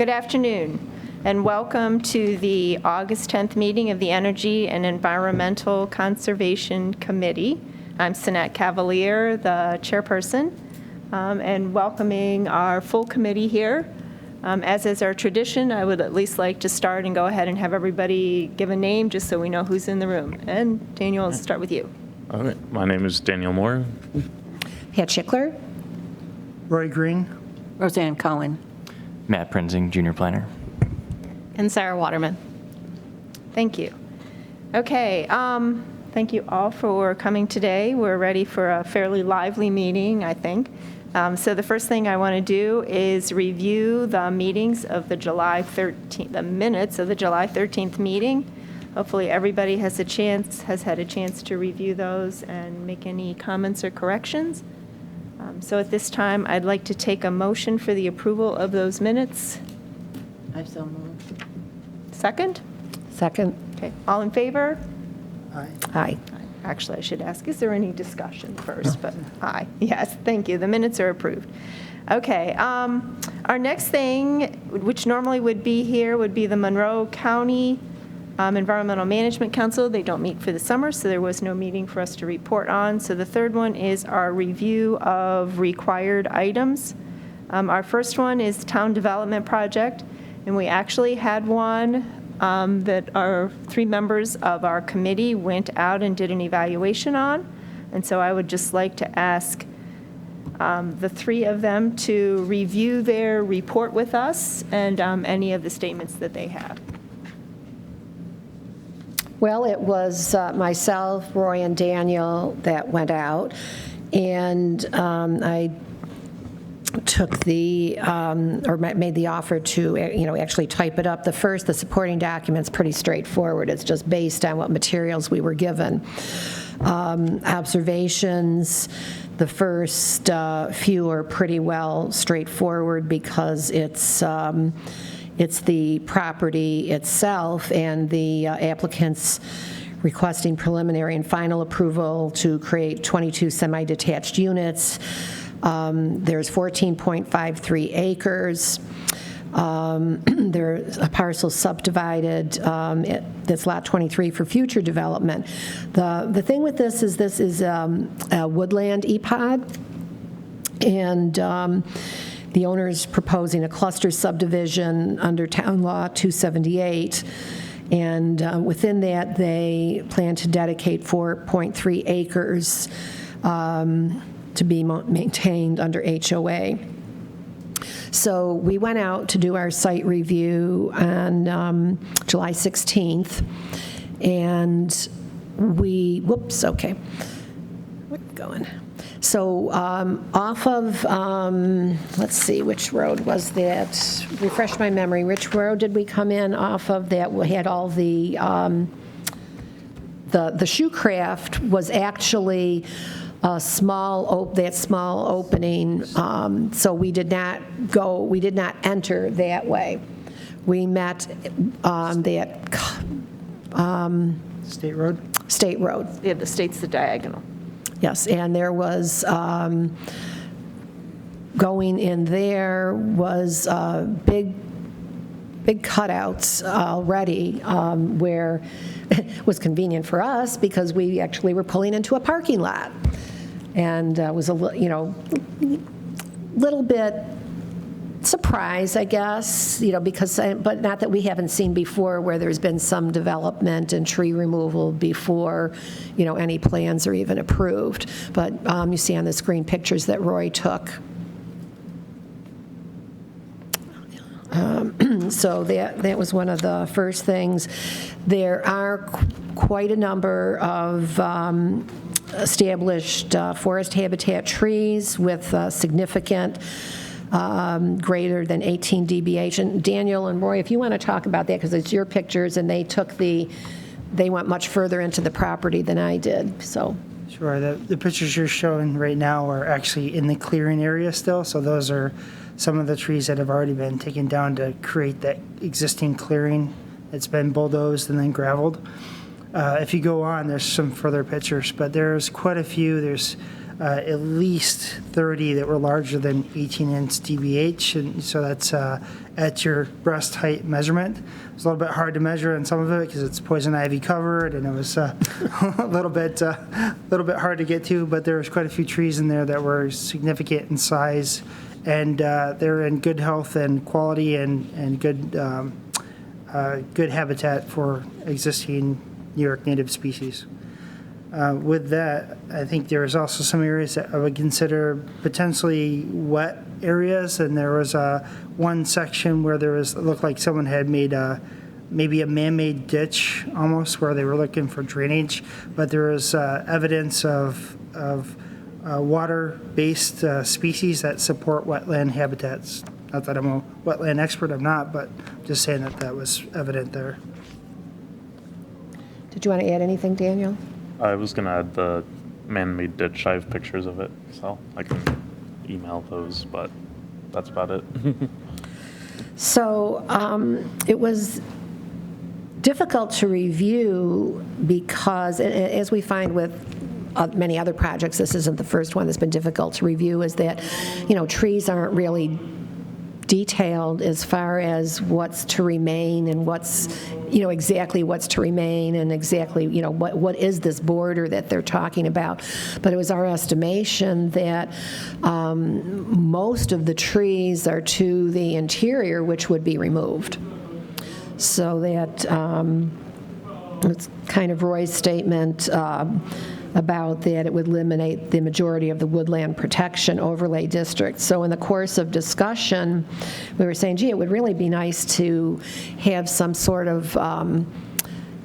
Good afternoon, and welcome to the August 10th meeting of the Energy and Environmental Conservation Committee. I'm Cynette Cavaliere, the chairperson, and welcoming our full committee here. As is our tradition, I would at least like to start and go ahead and have everybody give a name just so we know who's in the room. And Daniel, let's start with you. All right. My name is Daniel Moore. Pat Schichler. Roy Green. Rosanne Cohen. Matt Prinzing, Junior Planner. And Sarah Waterman. Thank you. Okay, thank you all for coming today. We're ready for a fairly lively meeting, I think. So the first thing I want to do is review the meetings of the July 13th, the minutes of the July 13th meeting. Hopefully everybody has had a chance to review those and make any comments or corrections. So at this time, I'd like to take a motion for the approval of those minutes. I so moved. Second? Second. Okay, all in favor? Aye. Aye. Actually, I should ask, is there any discussion first? But aye, yes, thank you. The minutes are approved. Okay, our next thing, which normally would be here, would be the Monroe County Environmental Management Council. They don't meet for the summer, so there was no meeting for us to report on. So the third one is our review of required items. Our first one is Town Development Project, and we actually had one that our 3 members of our committee went out and did an evaluation on. And so I would just like to ask the 3 of them to review their report with us and any of the statements that they have. Well, it was myself, Roy, and Daniel that went out, and I took or made the offer to, actually type it up. The supporting document's pretty straightforward. It's just based on what materials we were given. Observations, the first few are pretty well straightforward because it's the property itself and the applicants requesting preliminary and final approval to create 22 semi-detached units. There's 14.53 acres. There's a parcel subdivided. That's lot 23 for future development. The thing with this is a woodland EPOD, and the owner is proposing a cluster subdivision under Town Law 278, and within that, they plan to dedicate 4.3 acres to be maintained under HOA. So we went out to do our site review on July 16th, and okay. Where are we going? So off of, let's see, which road was that? Refresh my memory. Which road did we come in off of that we had all the Shoecraft was actually a small opening, so we did not enter that way. We met that State Road? State Road. Yeah, the state's the diagonal. Yes, and there was, going in there was big cutouts already where it was convenient for us because we actually were pulling into a parking lot. And was a little bit surprised, I guess, but not that we haven't seen before where there's been some development and tree removal before, any plans are even approved. But you see on the screen pictures that Roy took. So that was one of the first things. There are quite a number of established forest habitat trees with significant greater than 18 dBH. And Daniel and Roy, if you want to talk about that, because it's your pictures, and they went much further into the property than I did. So. Sure. The pictures you're showing right now are actually in the clearing area still. So those are some of the trees that have already been taken down to create that existing clearing that's been bulldozed and then gravelled. If you go on, there's some further pictures, but there's quite a few. There's at least 30 that were larger than 18-inch DBH, and so that's at your breast height measurement. It's a little bit hard to measure on some of it because it's poison ivy covered, and it was a little bit hard to get to. But there was quite a few trees in there that were significant in size, and they're in good health and quality, and good habitat for existing New York native species. With that, I think there was also some areas that I would consider potentially wet areas, and there was one section where it looked like someone had made maybe a man-made ditch almost, where they were looking for drainage, but there was evidence of water-based species that support wetland habitats. Not that I'm a wetland expert, I'm not, but just saying that was evident there. Did you want to add anything, Daniel? I was going to add the man-made ditch. I have pictures of it, so I can email those, but that's about it. So it was difficult to review because, as we find with many other projects, this isn't the first one that's been difficult to review, is that, trees aren't really detailed as far as what's to remain and what's, exactly what's to remain and exactly, what is this border that they're talking about. But it was our estimation that most of the trees are to the interior, which would be removed. So that it's kind of Roy's statement about that it would eliminate the majority of the woodland protection overlay district. So in the course of discussion, we were saying, gee, it would really be nice to have some sort of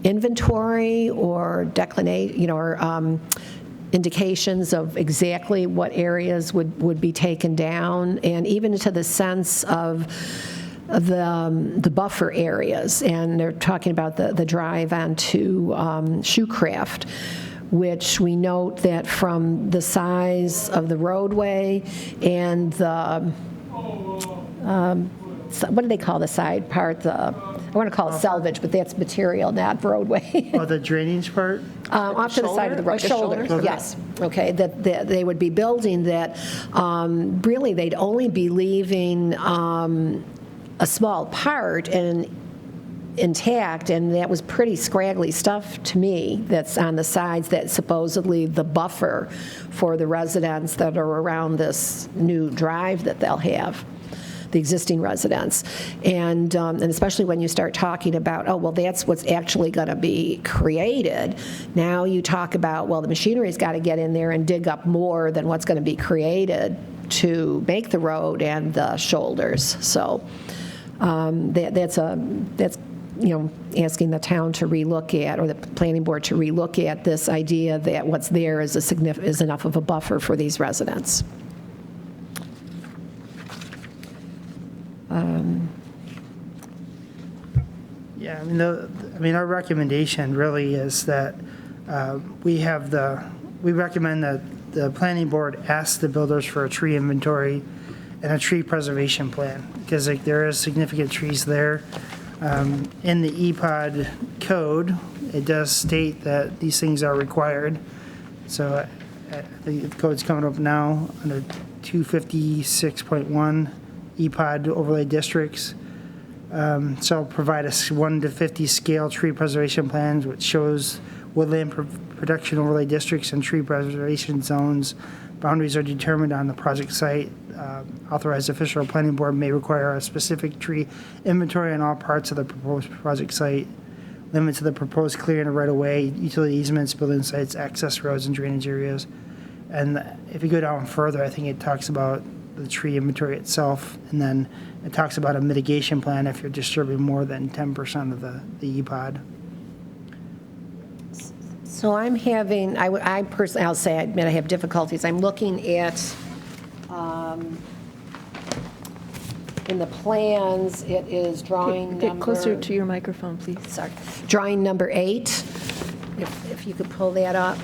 inventory or declination, or indications of exactly what areas would be taken down, and even to the sense of the buffer areas. And they're talking about the drive onto Shoecraft, which we note that from the size of the roadway and the, what do they call the side part? I want to call it selvage, but that's material, not roadway. Oh, the drainage part? Off to the side of the road. Shoulder, yes. Okay, that they would be building that. Really, they'd only be leaving a small part intact, and that was pretty scraggly stuff to me that's on the sides, that's supposedly the buffer for the residents that are around this new drive that they'll have, the existing residents. And especially when you start talking about, oh, well, that's what's actually going to be created. Now you talk about, well, the machinery's got to get in there and dig up more than what's going to be created to make the road and the shoulders. So that's asking the town to relook at, or the planning board to relook at this idea that what's there is enough of a buffer for these residents. Yeah, our recommendation really is that we recommend that the planning board ask the builders for a tree inventory and a tree preservation plan, because there is significant trees there. In the EPOD code, it does state that these things are required. So the code's coming up now under 256.1 EPOD overlay districts. So provide a 1 to 50 scale tree preservation plans, which shows woodland protection overlay districts and tree preservation zones. Boundaries are determined on the project site. Authorized official planning board may require a specific tree inventory on all parts of the proposed project site. Limit to the proposed clearing of right-of-way, utility easements, building sites, access roads, and drainage areas. And if you go down further, I think it talks about the tree inventory itself, and then it talks about a mitigation plan if you're disturbing more than 10% of the EPOD. So I'm having, I personally, I'll say, I admit I have difficulties. I'm looking at, in the plans, it is drawing number. Get closer to your microphone, please. Sorry. Drawing number 8, if you could pull that up.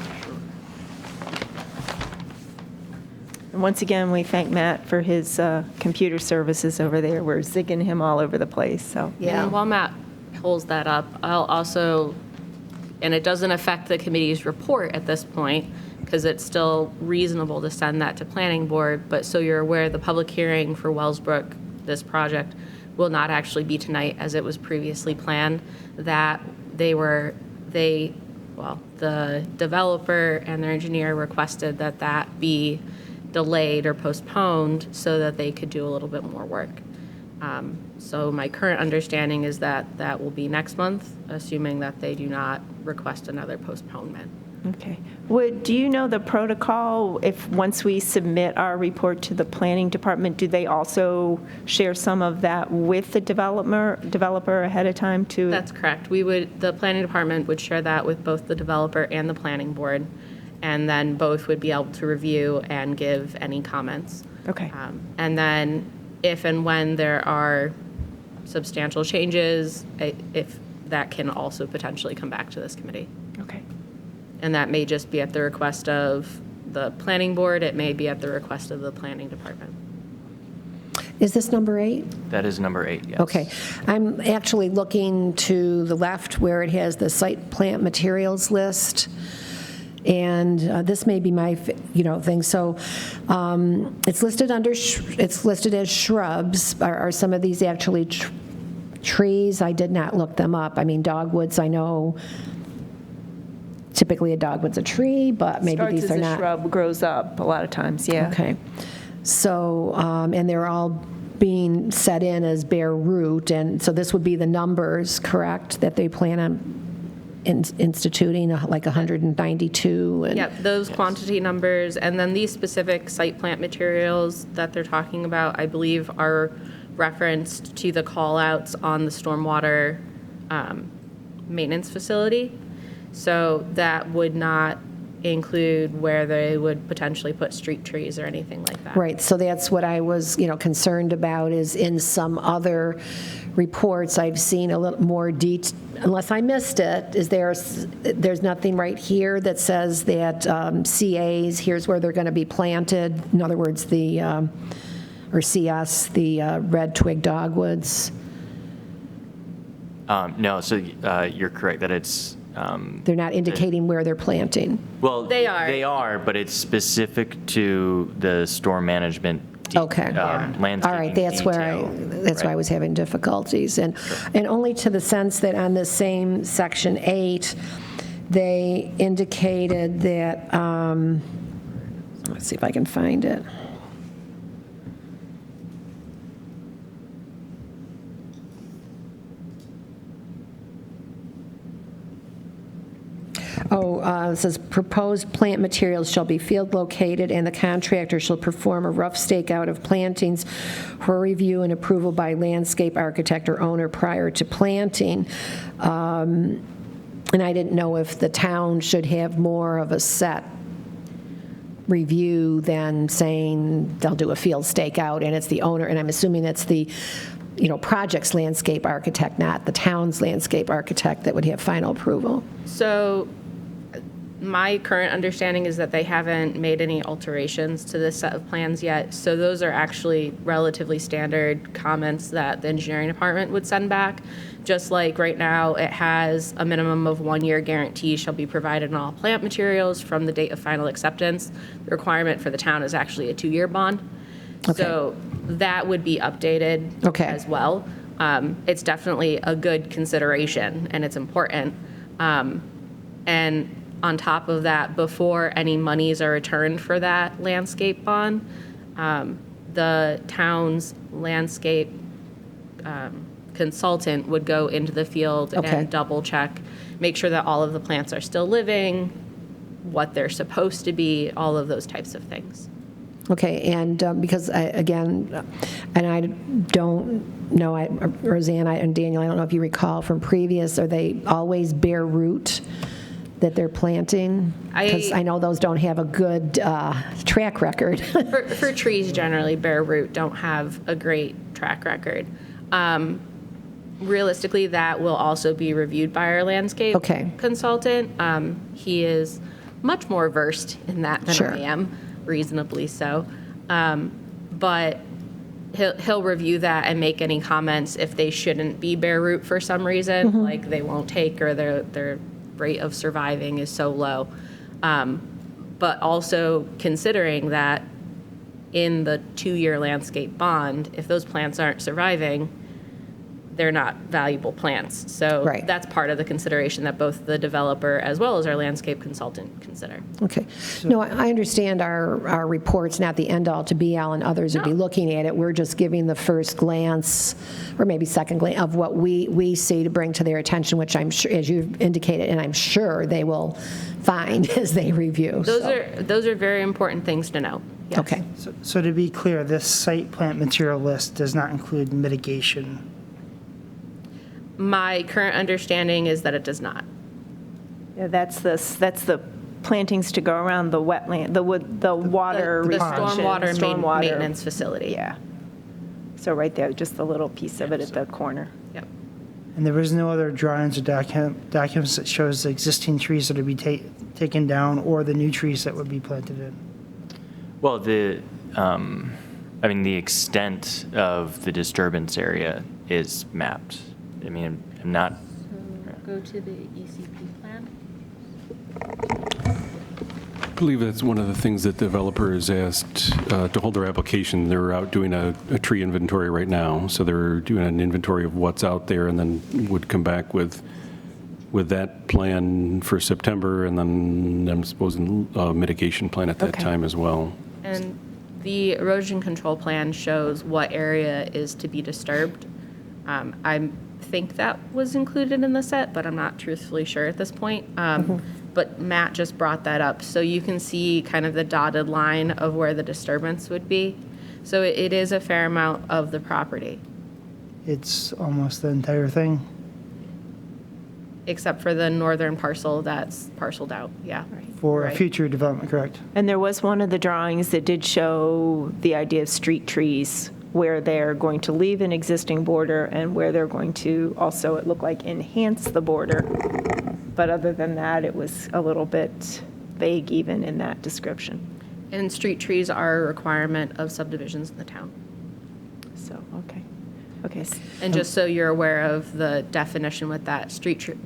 And once again, we thank Matt for his computer services over there. We're zigging him all over the place, so. Yeah. And while Matt pulls that up, I'll also, and it doesn't affect the committee's report at this point, because it's still reasonable to send that to planning board, but so you're aware, the public hearing for Wellsbrook, this project, will not actually be tonight as it was previously planned, that the developer and their engineer requested that that be delayed or postponed so that they could do a little bit more work. So my current understanding is that that will be next month, assuming that they do not request another postponement. Okay. Do you know the protocol, if once we submit our report to the planning department, do they also share some of that with the developer ahead of time too? That's correct. The planning department would share that with both the developer and the planning board, and then both would be able to review and give any comments. Okay. And then if and when there are substantial changes, if that can also potentially come back to this committee. Okay. And that may just be at the request of the planning board. It may be at the request of the planning department. Is this number 8? That is number 8, yes. Okay. I'm actually looking to the left where it has the site plant materials list. And this may be my, thing. So it's listed as shrubs. Are some of these actually trees? I did not look them up. I mean, dogwoods, I know typically a dogwood's a tree, but maybe these are Starts as a not. shrub, grows up a lot of times, yeah. Okay. So, and they're all being set in as bare root, and so this would be the numbers, correct, that they plan on instituting, like 192? And Yep, those quantity numbers, and then these specific site plant materials that they're talking about, I believe, are referenced to the call-outs on the stormwater maintenance facility. So that would not include where they would potentially put street trees or anything like that. Right, so that's what I was, concerned about, is in some other reports, I've seen a little more detail, unless I missed it, there's nothing right here that says that CAs, here's where they're going to be planted, in other words, or CS, the red twig dogwoods. No, so you're correct that it's... They're not indicating where they're planting. Well, They are. They are, but it's specific to the storm management Okay. landscaping All right, that's where I was having difficulties. And only to the sense that on the same section 8, they indicated that, let's see if I can find it. It says proposed plant materials shall be field located, and the contractor shall perform a rough stakeout of plantings for review and approval by landscape architect or owner prior to planting. And I didn't know if the town should have more of a set review than saying they'll do a field stakeout and it's the owner, and I'm assuming it's the project's landscape architect, not the town's landscape architect, that would have final approval. So my current understanding is that they haven't made any alterations to this set of plans yet. So those are actually relatively standard comments that the engineering department would send back. Just like right now, it has a minimum of 1-year guarantee shall be provided on all plant materials from the date of final acceptance. The requirement for the town is actually a 2-year bond. Okay. So that would be updated as well. It's definitely a good consideration, and it's important. And on top of that, before any monies are returned for that landscape bond, the town's landscape consultant would go into the field and double check, make sure that all of the plants are still living, what they're supposed to be, all of those types of things. Okay, and because, again, and I don't know, Rosanne and Daniel, I don't know if you recall from previous, are they always bare root that they're planting? Because I know those don't have a good track record. For trees, generally, bare root don't have a great track record. Realistically, that will also be reviewed by our landscape consultant. He is much more versed in that than I am, reasonably so. But he'll review that and make any comments if they shouldn't be bare root for some reason, like they won't take or their rate of surviving is so low. but also considering that in the 2-year landscape bond, if those plants aren't surviving, they're not valuable plants. So Right. that's part of the consideration that both the developer as well as our landscape consultant consider. Okay. No, I understand our report's not the end-all to be-all, and others would be looking at it. We're just giving the first glance, or maybe second glance, of what we see to bring to their attention, which I'm sure, as you've indicated, and I'm sure they will find as they review. Those are very important things to know. Yes. Okay. So to be clear, this site plant material list does not include mitigation. My current understanding is that it does not. Yeah, that's the plantings to go around the wetland, the water The retention. stormwater maintenance facility. Yeah. So right there, just the little piece of it at the corner. Yep. And there was no other drawings or documents that shows the existing trees that would be taken down or the new trees that would be planted in. Well, the extent of the disturbance area is mapped. I mean, I'm not, Go to the ECP plan. I believe that's one of the things that the developer is asked to hold their application. They're out doing a tree inventory right now, so they're doing an inventory of what's out there, and then would come back with that plan for September, and then I'm supposing a mitigation plan at that Okay. time as well. And the erosion control plan shows what area is to be disturbed. I think that was included in the set, but I'm not truthfully sure at this point. But Matt just brought that up. So you can see kind of the dotted line of where the disturbance would be. So it is a fair amount of the property, It's almost the entire thing. except for the northern parcel that's parceled out. Yeah. For Right. future development, correct? And there was one of the drawings that did show the idea of street trees, where they're going to leave an existing border and where they're going to also, it looked like, enhance the border. But other than that, it was a little bit vague even in that description. And street trees are a requirement of subdivisions in the town. So, okay. Okay. And just so you're aware of the definition with that,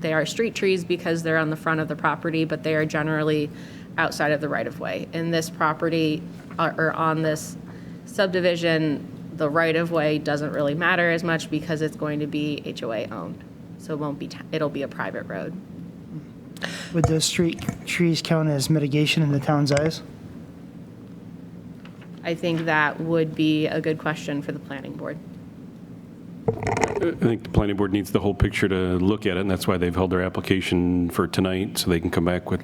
they are street trees because they're on the front of the property, but they are generally outside of the right-of-way. In this property, or on this subdivision, the right-of-way doesn't really matter as much because it's going to be HOA owned. So it won't be, it'll be a private road. Would those street trees count as mitigation in the town's eyes? I think that would be a good question for the planning board. I think the planning board needs the whole picture to look at it, and that's why they've held their application for tonight, so they can come back with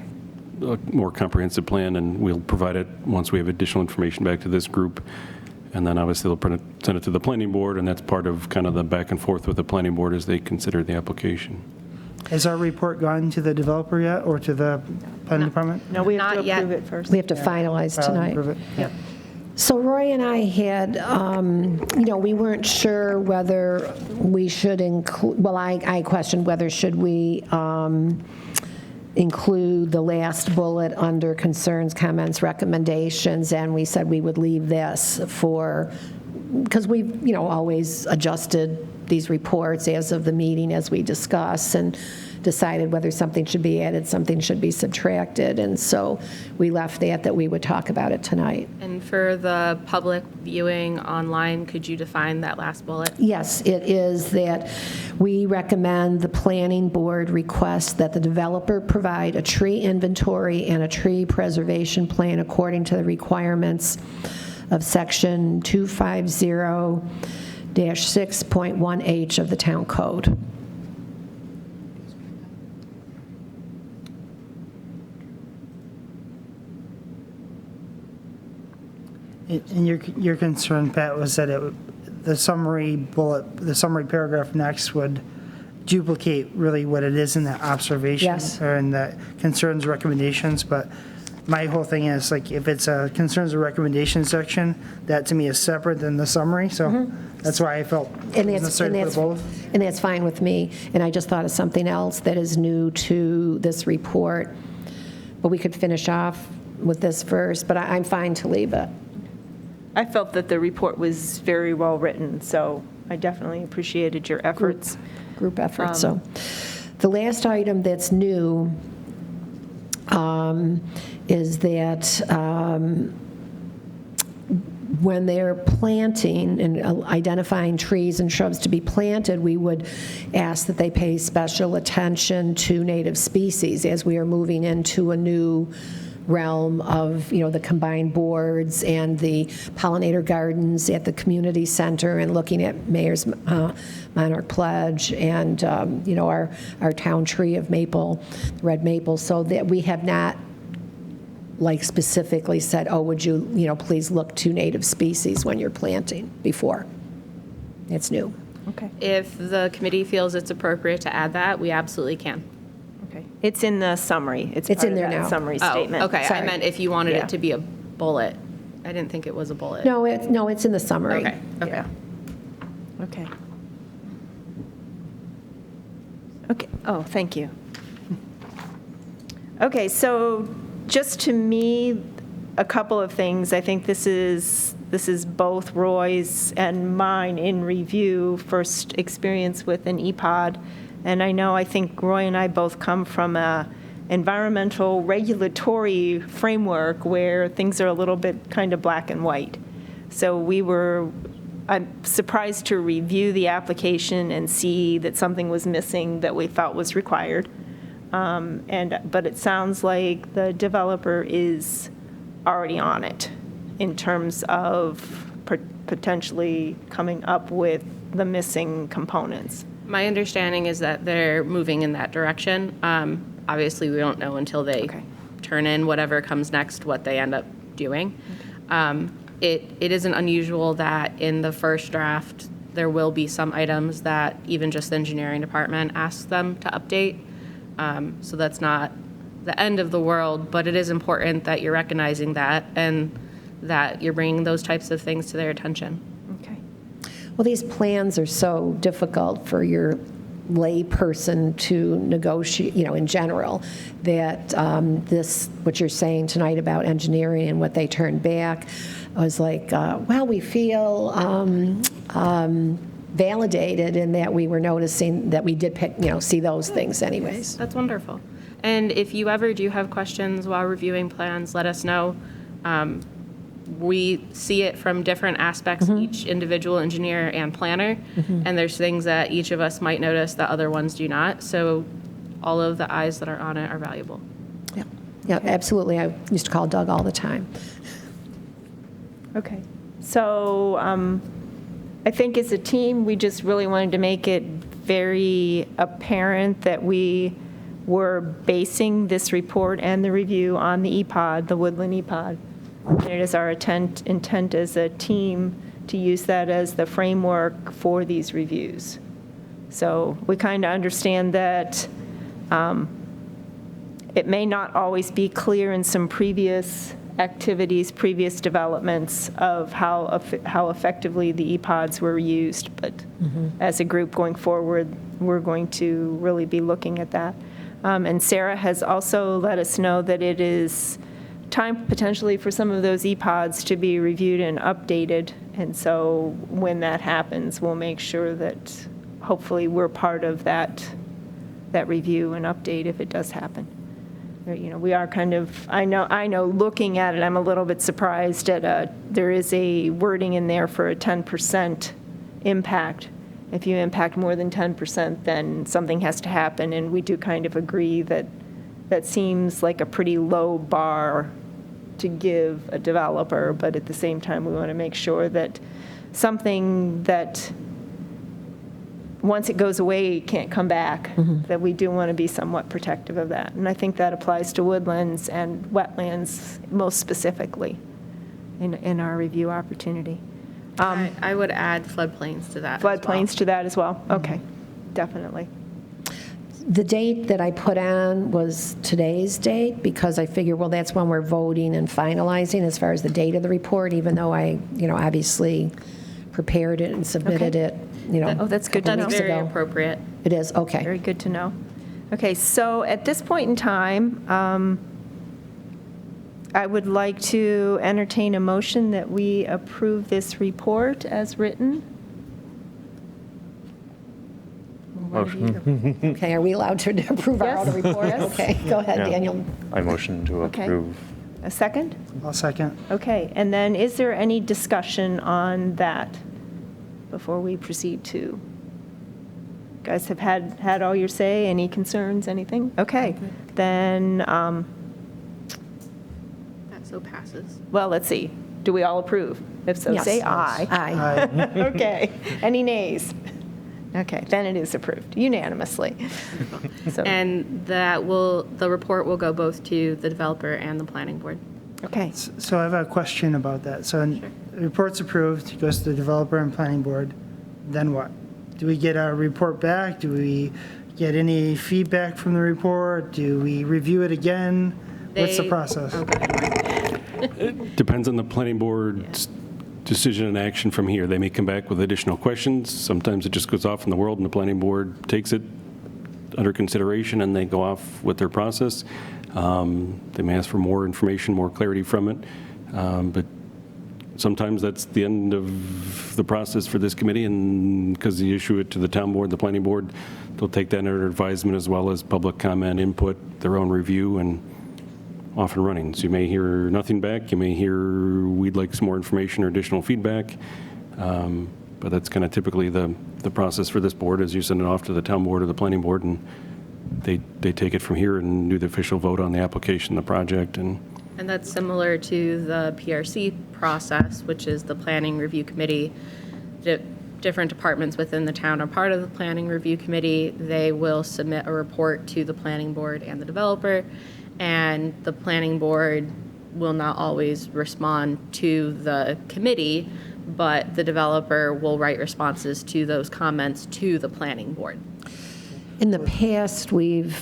a more comprehensive plan, and we'll provide it once we have additional information back to this group. And then obviously they'll send it to the planning board, and that's part of kind of the back and forth with the planning board as they consider the application. Has our report gone to the developer yet or to the planning department? No, we have to Not yet. approve it first. We have to finalize tonight. Approve it? Yep. So Roy and I had, we weren't sure whether we should include, well, I questioned whether should we include the last bullet under concerns, comments, recommendations, and we said we would leave this because we've, always adjusted these reports as of the meeting as we discuss, and decided whether something should be added, something should be subtracted, and so we left that we would talk about it tonight. And for the public viewing online, could you define that last bullet? Yes, it is that we recommend the planning board request that the developer provide a tree inventory and a tree preservation plan according to the requirements of section 250-6.1H of the town code. And your concern, Pat, was that the summary paragraph next would duplicate really what it is in the observation. Yes. Or in the concerns, recommendations, but my whole thing is, like, if it's a concerns or recommendations section, that to me is separate than the summary, so that's why I felt it was necessary to put both. And that's fine with me, and I just thought of something else that is new to this report, but we could finish off with this first, but I'm fine to leave it. I felt that the report was very well written, so I definitely appreciated your efforts. Group effort, so. The last item that's new is that when they're planting and identifying trees and shrubs to be planted, we would ask that they pay special attention to native species as we are moving into a new realm of, the combined boards and the pollinator gardens at the community center and looking at Mayor's Monarch Pledge and, our town tree of maple, red maple, so that we have not specifically said, oh, would you, please look to native species when you're planting before. It's new. Okay. If the committee feels it's appropriate to add that, we absolutely can. Okay. It's in the summary. It's It's part in of there that now. summary statement. Oh, okay. Sorry. I meant if you wanted Yeah. it to be a bullet. I didn't think it was a bullet. No, it's in the summary. Okay, okay. Yeah. Okay. Okay, oh, thank you. Okay, so just to me, a couple of things. I think this is both Roy's and mine in review, first experience with an EPOD. And I think Roy and I both come from a environmental regulatory framework where things are a little bit kind of black and white. So I'm surprised to review the application and see that something was missing that we felt was required. But it sounds like the developer is already on it in terms of potentially coming up with the missing components. My understanding is that they're moving in that direction. Obviously, we don't know until they Okay. turn in whatever comes next, what they end up doing. It isn't unusual that in the first draft, there will be some items that even just the engineering department asks them to update. So that's not the end of the world, but it is important that you're recognizing that and that you're bringing those types of things to their attention. Okay. Well, these plans are so difficult for your lay person to negotiate, in general, that what you're saying tonight about engineering and what they turned back, I was like, well, we feel validated in that we were noticing that we did pick, see those things anyways. That's wonderful. And if you ever do have questions while reviewing plans, let us know. We see it from different aspects, each individual engineer and planner, and there's things that each of us might notice that other ones do not. So all of the eyes that are on it are valuable. Yeah, absolutely. I used to call Doug all the time. Okay. So I think as a team, we just really wanted to make it very apparent that we were basing this report and the review on the EPOD, the Woodland EPOD. And it is our intent as a team to use that as the framework for these reviews. So we kind of understand that it may not always be clear in some previous activities, previous developments of how effectively the EPODs were used, but as a group going forward, we're going to really be looking at that. And Sarah has also let us know that it is time potentially for some of those EPODs to be reviewed and updated, and so when that happens, we'll make sure that hopefully we're part of that review and update if it does happen. We are kind of, I know looking at it, I'm a little bit surprised at there is a wording in there for a 10% impact. If you impact more than 10%, then something has to happen, and we do kind of agree that that seems like a pretty low bar to give a developer, but at the same time, we want to make sure that something that once it goes away, can't come back, that we do want to be somewhat protective of that. And I think that applies to woodlands and wetlands most specifically in our review opportunity. I would add floodplains to that. Floodplains to that as well? Okay, definitely. The date that I put on was today's date because I figure, well, that's when we're voting and finalizing as far as the date of the report, even though I, obviously prepared it and submitted Okay. it, Oh, that's good to couple know. weeks Very ago. appropriate. It is, okay. Very good to know. Okay, so at this point in time, I would like to entertain a motion that we approve this report as written. one of you. Okay, are we allowed to approve our Yes. audit report? Yes. Okay, go ahead, Yeah. Daniel. I motion to Okay. approve. A second? I'll second. Okay, and then is there any discussion on that before we proceed to? You guys have had all your say, any concerns, anything? Okay, then, That so passes. well, let's see. Do we all approve? If so, Yes. say aye. Aye. Okay, any nays? Okay, then it is approved unanimously. So, And the report will go both to the developer and the planning board. okay, So I have a question about that. So the report's approved, it goes to the developer and planning board, then what? Do we get a report back? Do we get any feedback from the report? Do we review it again? What's the They- process? Oh, go ahead. Depends on the planning board's decision and action from here. They may come back with additional questions. Sometimes it just goes off in the world and the planning board takes it under consideration and they go off with their process. They may ask for more information, more clarity from it. But sometimes that's the end of the process for this committee, and because they issue it to the town board, the planning board, they'll take that under advisement as well as public comment, input, their own review, and off and running. So you may hear nothing back, you may hear we'd like some more information or additional feedback, but that's kind of typically the process for this board, is you send it off to the town board or the planning board, and they take it from here and do the official vote on the application, the project, and And that's similar to the PRC process, which is the Planning Review Committee. Different departments within the town are part of the Planning Review Committee. They will submit a report to the planning board and the developer, and the planning board will not always respond to the committee, but the developer will write responses to those comments to the planning board. In the past, we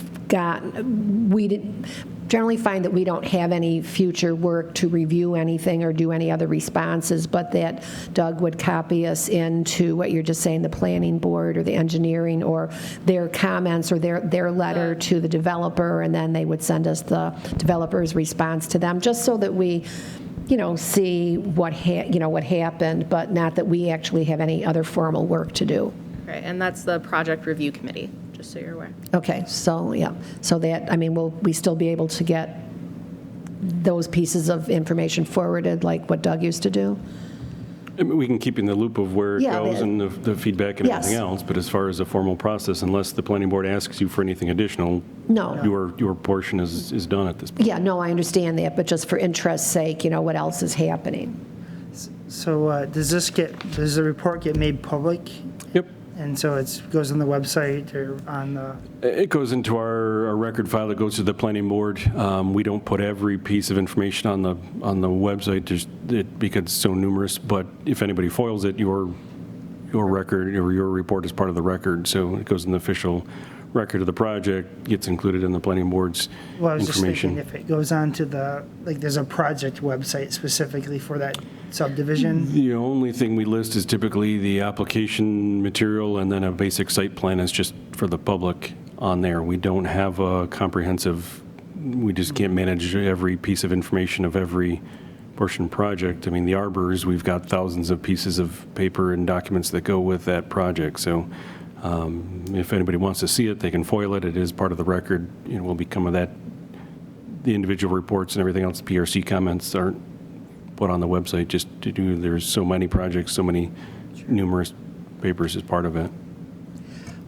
generally find that we don't have any future work to review anything or do any other responses, but that Doug would copy us into what you're just saying, the planning board or the engineering, or their comments or their letter to the developer, and then they would send us the developer's response to them, just so that we, see what happened, but not that we actually have any other formal work to do. Right, and that's the Project Review Committee, just so you're aware. Okay, so, yeah, so that, will we still be able to get those pieces of information forwarded like what Doug used to do? I mean, we can keep in the loop of where it Yeah, goes and the feedback and Yes. everything else, but as far as a formal process, unless the planning board asks you for anything additional, No. your portion is done at this point. Yeah, no, I understand that, but just for interest's sake, what else is happening? So does the report get made public? Yep. And so it goes on the website or on the, It goes into our record file that goes to the planning board. We don't put every piece of information on the website just because it's so numerous, but if anybody foils it, your record or your report is part of the record, so it goes in the official record of the project, gets included in the planning board's well, I was just thinking information. if it goes on to there's a project website specifically for that subdivision. The only thing we list is typically the application material, and then a basic site plan is just for the public on there. We don't have a comprehensive, we just can't manage every piece of information of every portion project. I mean, the arbors, we've got thousands of pieces of paper and documents that go with that project, so if anybody wants to see it, they can foil it. It is part of the record. Will become of that. The individual reports and everything else, PRC comments aren't put on the website just to do, there's so many projects, so many numerous papers as part of it.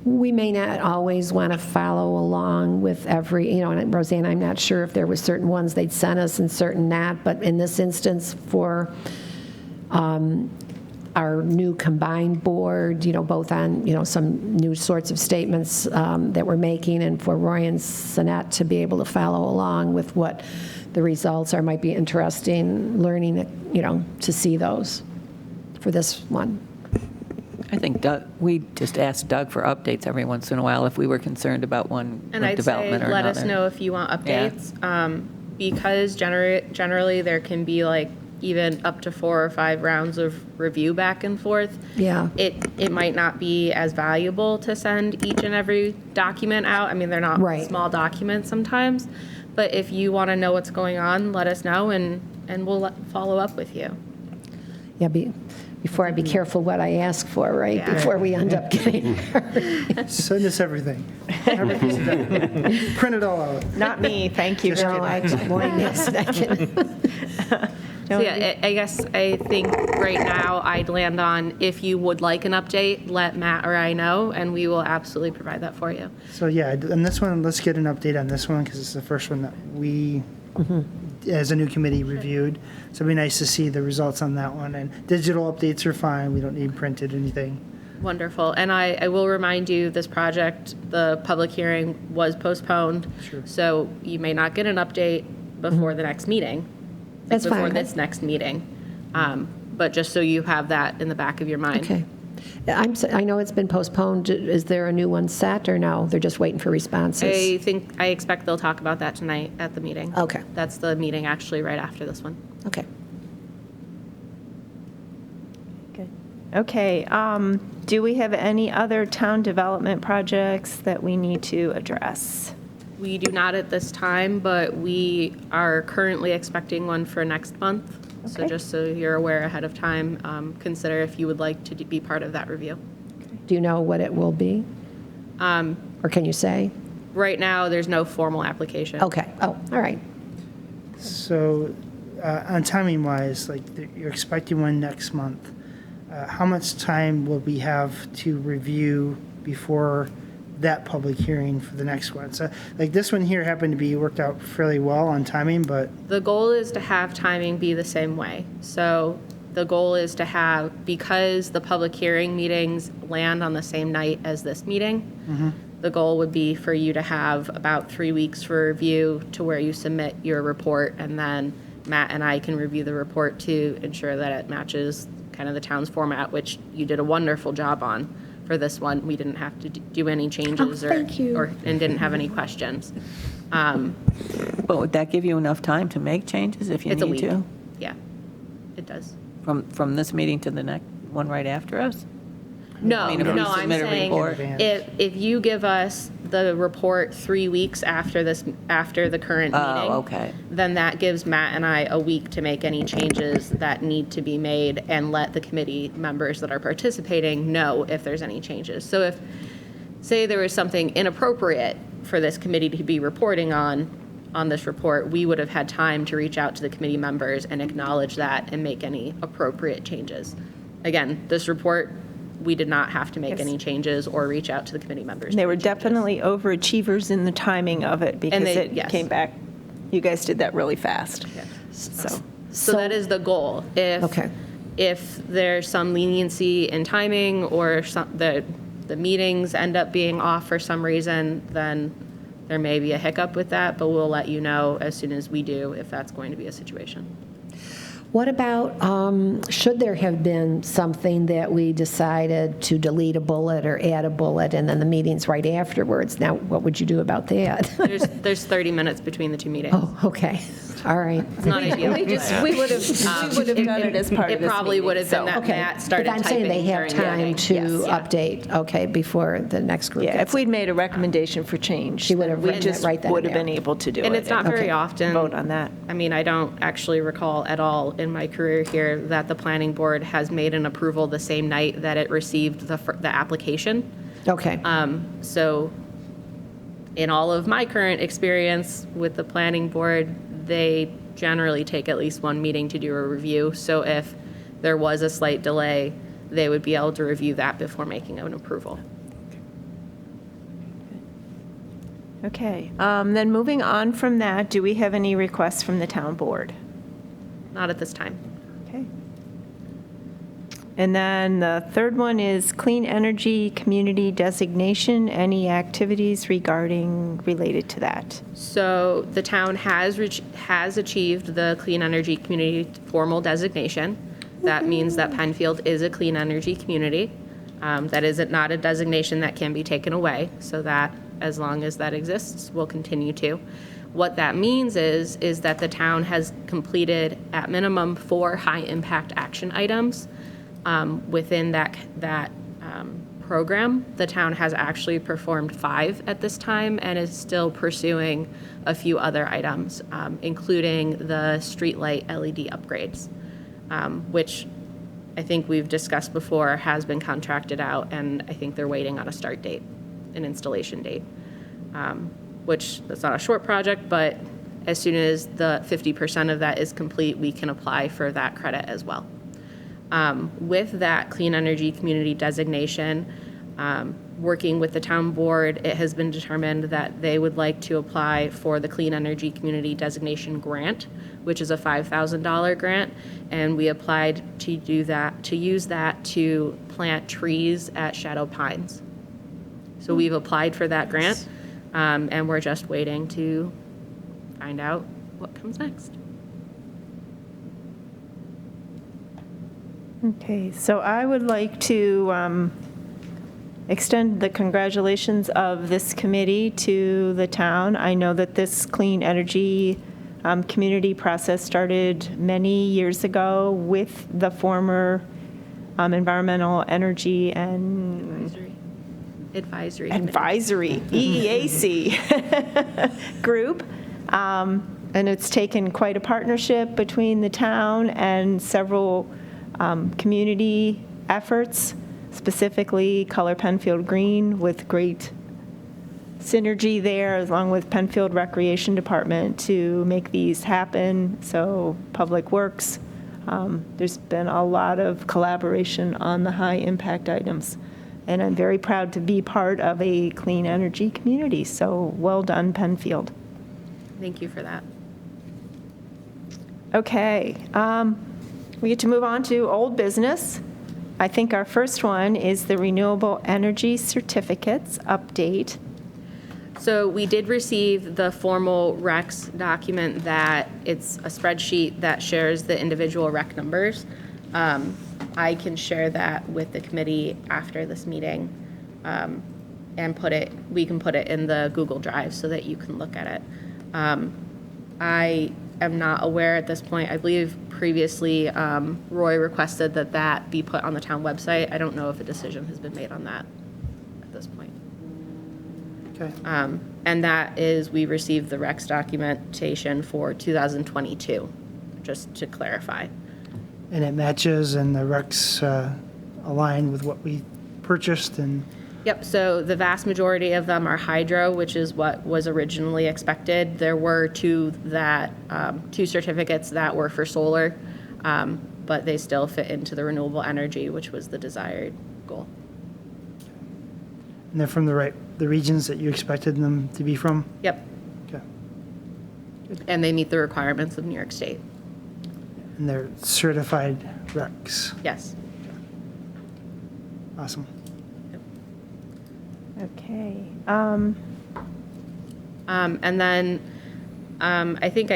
We may not always want to follow along with every, and Rosanne, I'm not sure if there were certain ones they'd sent us and certain not, but in this instance for our new combined board, both on, some new sorts of statements that we're making, and for Roy and Cynette to be able to follow along with what the results are, might be interesting learning, to see those for this one. I think we just asked Doug for updates every once in a while if we were concerned about one And I'd say, development or another. let us know if you want Yeah. updates. Because generally there can be even up to 4 or 5 rounds of review back and forth. Yeah. It might not be as valuable to send each and every document out. I mean, they're not Right. small documents sometimes. But if you want to know what's going on, let us know and we'll follow up with you. Yeah, before I be careful what I ask for, right? Yeah. Before we end up getting, Send us everything. Print it all out. Not me, thank you Just very no, much. I, boy, yes, I can. So yeah, I guess I think right now I'd land on if you would like an update, let Matt or I know, and we will absolutely provide that for you. So yeah, and this one, let's get an update on this one because it's the first one that we, as a new committee, reviewed. So it'd be nice to see the results on that one. And digital updates are fine. We don't need printed anything. Wonderful. And I will remind you, this project, the public hearing was postponed. Sure. So you may not get an update before the next meeting. That's Before fine. this next meeting. But just so you have that in the back of your mind. Okay. I know it's been postponed. Is there a new one set, or no? They're just waiting for responses? I expect they'll talk about that tonight at the meeting. Okay. That's the meeting actually right after this one. Okay. Good. Okay, do we have any other town development projects that we need to address? We do not at this time, but we are currently expecting one for next month. So Okay. just so you're aware ahead of time, consider if you would like to be part of that review. Do you know what it will be? Or can you say? Right now, there's no formal application. Okay. Oh, all right. So on timing wise, like you're expecting one next month. How much time will we have to review before that public hearing for the next one? So like this one here happened to be worked out fairly well on timing, but The goal is to have timing be the same way. So the goal is to have, because the public hearing meetings land on the same night as this meeting, the goal would be for you to have about 3 weeks for review to where you submit your report, and then Matt and I can review the report to ensure that it matches kind of the town's format, which you did a wonderful job on. For this one, we didn't have to do any changes thank you. and didn't have any questions. But would that give you enough time to make changes if you It's a need week. to? Yeah, it does. From this meeting to the next one right after us? No, I mean, if no, we I'm submit a saying report- if you give us the report 3 weeks after the current meeting. Oh, okay. Then that gives Matt and I a week to make any changes that need to be made and let the committee members that are participating know if there's any changes. So if, say there was something inappropriate for this committee to be reporting on this report, we would have had time to reach out to the committee members and acknowledge that and make any appropriate changes. Again, this report, we did not have to make Yes. any changes or reach out to the committee members. They to were make changes. definitely overachievers in the timing of it because it yes. came back, you guys did that really fast. So, So that is the goal. Okay. If there's some leniency in timing or the meetings end up being off for some reason, then there may be a hiccup with that, but we'll let you know as soon as we do if that's going to be a situation. What about, should there have been something that we decided to delete a bullet or add a bullet, and then the meeting's right afterwards? Now, what would you do about that? There's 30 minutes between the two meetings. Oh, okay. All right. It's not ideal. we would have done it as part of It this probably would have been meeting, that Okay. Matt started But I'm saying they typing have during the time meeting. to Yes. Yeah. update, okay, before the next group Yeah, gets if we'd made a recommendation for change, She would then have we written it just right then would and have been there. able to do it. And it's not very Okay. often. Vote on that. I mean, I don't actually recall at all in my career here that the planning board has made an approval the same night that it received the application. Okay. So in all of my current experience with the planning board, they generally take at least one meeting to do a review. So if there was a slight delay, they would be able to review that before making an approval. Okay, then moving on from that, do we have any requests from the town board? Not at this time. Okay. And then the third one is clean energy community designation. Any activities related to that? So the town has achieved the clean energy community formal designation. That means that Penfield is a clean energy community. That is not a designation that can be taken away, so that as long as that exists, we'll continue to. What that means is that the town has completed at minimum 4 high-impact action items. Within that program, the town has actually performed 5 at this time and is still pursuing a few other items, including the streetlight LED upgrades, which I think we've discussed before, has been contracted out, and I think they're waiting on a start date, an installation date, which that's not a short project, but as soon as the 50% of that is complete, we can apply for that credit as well. With that clean energy community designation, working with the town board, it has been determined that they would like to apply for the Clean Energy Community Designation Grant, which is a $5,000 grant, and we applied to do that, to use that to plant trees at Shadow Pines. So we've applied for that grant, and we're just waiting to find out what comes next. Okay, so I would like to extend the congratulations of this committee to the town. I know that this clean energy community process started many years ago with the former Environmental Energy and Advisory. EEAC group. And it's taken quite a partnership between the town and several community efforts, specifically Color Penfield Green, with great synergy there, along with Penfield Recreation Department, to make these happen. So Public Works, there's been a lot of collaboration on the high impact items. And I'm very proud to be part of a clean energy community. So well done, Penfield. Thank you for that. Okay, we get to move on to old business. I think our first one is the renewable energy certificates update. So we did receive the formal RECs document that it's a spreadsheet that shares the individual REC numbers. I can share that with the committee after this meeting and we can put it in the Google Drive so that you can look at it. I am not aware at this point. I believe previously Roy requested that that be put on the town website. I don't know if a decision has been made on that at this point. Okay. And that is, we received the RECs documentation for 2022, just to clarify. And it matches and the recs align with what we purchased and Yep, so the vast majority of them are hydro, which is what was originally expected. There were two certificates that were for solar, but they still fit into the renewable energy, which was the desired goal. they're from the regions that you expected them to be from? Yep, Okay. and they meet the requirements of New York State. And they're certified recs. Yes. Awesome. Okay. And then I think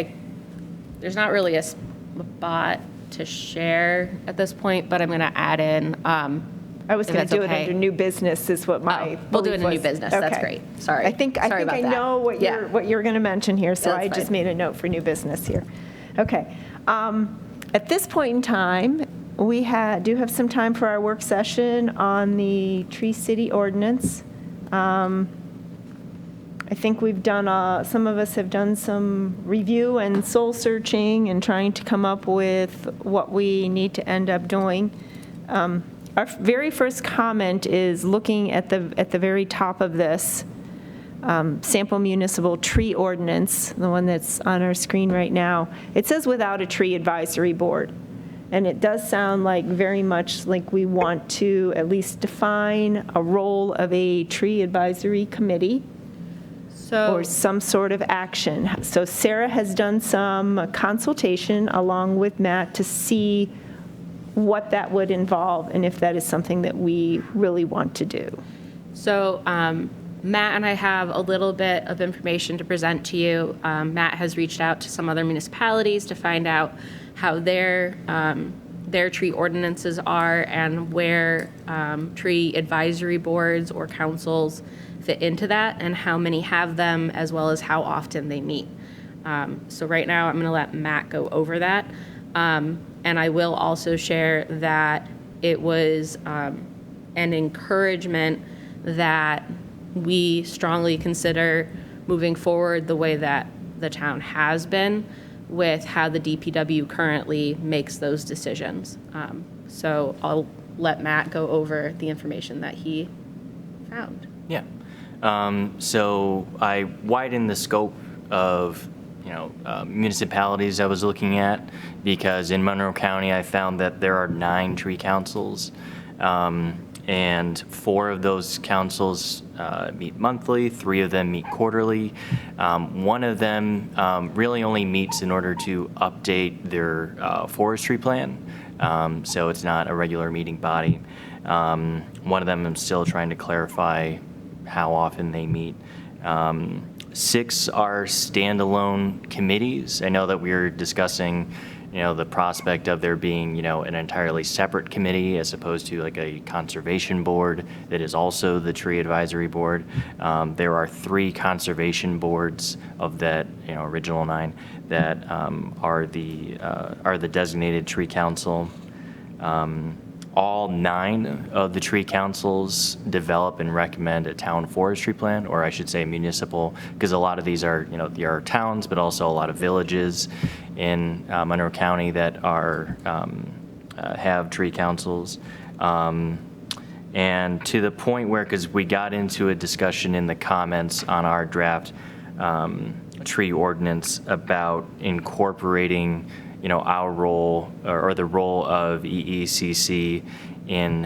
there's not really a spot to share at this point, but I'm going to add in. I was if going to that's do okay. it under new business is what my We'll do it in belief new was. business. That's Okay. great. Sorry. I think Sorry about I that. know what Yeah. you're going to mention here, so That's I just fine. made a note for new business here. Okay. At this point in time, we do have some time for our work session on the Tree City Ordinance. I think we've done, some of us have done some review and soul searching and trying to come up with what we need to end up doing. Our very first comment is looking at the very top of this sample municipal tree ordinance, the one that's on our screen right now. It says without a tree advisory board. And it does sound like very much like we want to at least define a role of a tree advisory committee or some sort of action. So Sarah has done some consultation along with Matt to see what that would involve and if that is something that we really want to do. So Matt and I have a little bit of information to present to you. Matt has reached out to some other municipalities to find out how their tree ordinances are and where tree advisory boards or councils fit into that and how many have them as well as how often they meet. So right now I'm going to let Matt go over that. And I will also share that it was an encouragement that we strongly consider moving forward the way that the town has been, with how the DPW currently makes those decisions. So I'll let Matt go over the information that he found. Yeah. So I widened the scope of municipalities I was looking at, because in Monroe County I found that there are 9 tree councils, and 4 of those councils meet monthly, 3 of them meet quarterly. One of them really only meets in order to update their forestry plan, so it's not a regular meeting body. One of them I'm still trying to clarify how often they meet. 6 are standalone committees. I know that we were discussing, the prospect of there being, an entirely separate committee as opposed to like a conservation board that is also the tree advisory board. There are 3 conservation boards of that, original 9 that are the designated tree council. All 9 of the tree councils develop and recommend a town forestry plan, or I should say municipal, because a lot of these are, there are towns, but also a lot of villages in Monroe County that are have tree councils. And to the point where, because we got into a discussion in the comments on our draft tree ordinance about incorporating our role or the role of EECC in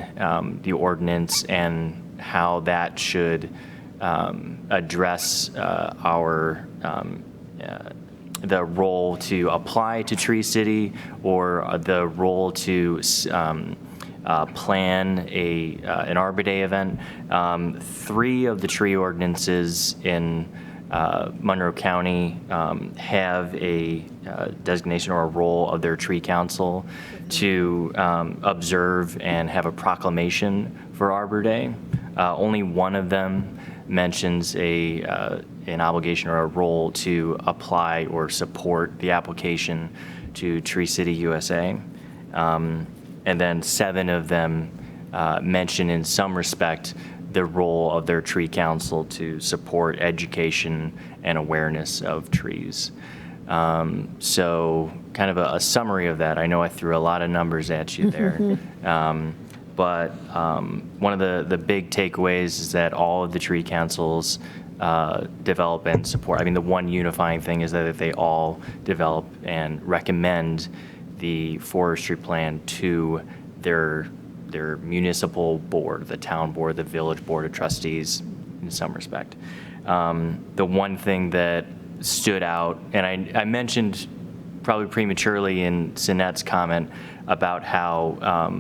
the ordinance, and how that should address our the role to apply to Tree City, or the role to plan an Arbor Day event. 3 of the tree ordinances in Monroe County have a designation or a role of their tree council to observe and have a proclamation for Arbor Day. Only one of them mentions an obligation or a role to apply or support the application to Tree City USA. And then 7 of them mention in some respect the role of their tree council to support education and awareness of trees. So kind of a summary of that. I know I threw a lot of numbers at you there. But one of the big takeaways is that all of the tree councils develop and support. I mean, the one unifying thing is that they all develop and recommend the forestry plan to their municipal board, the town board, the village board of trustees, in some respect. The one thing that stood out, and I mentioned probably prematurely in Cynette's comment about how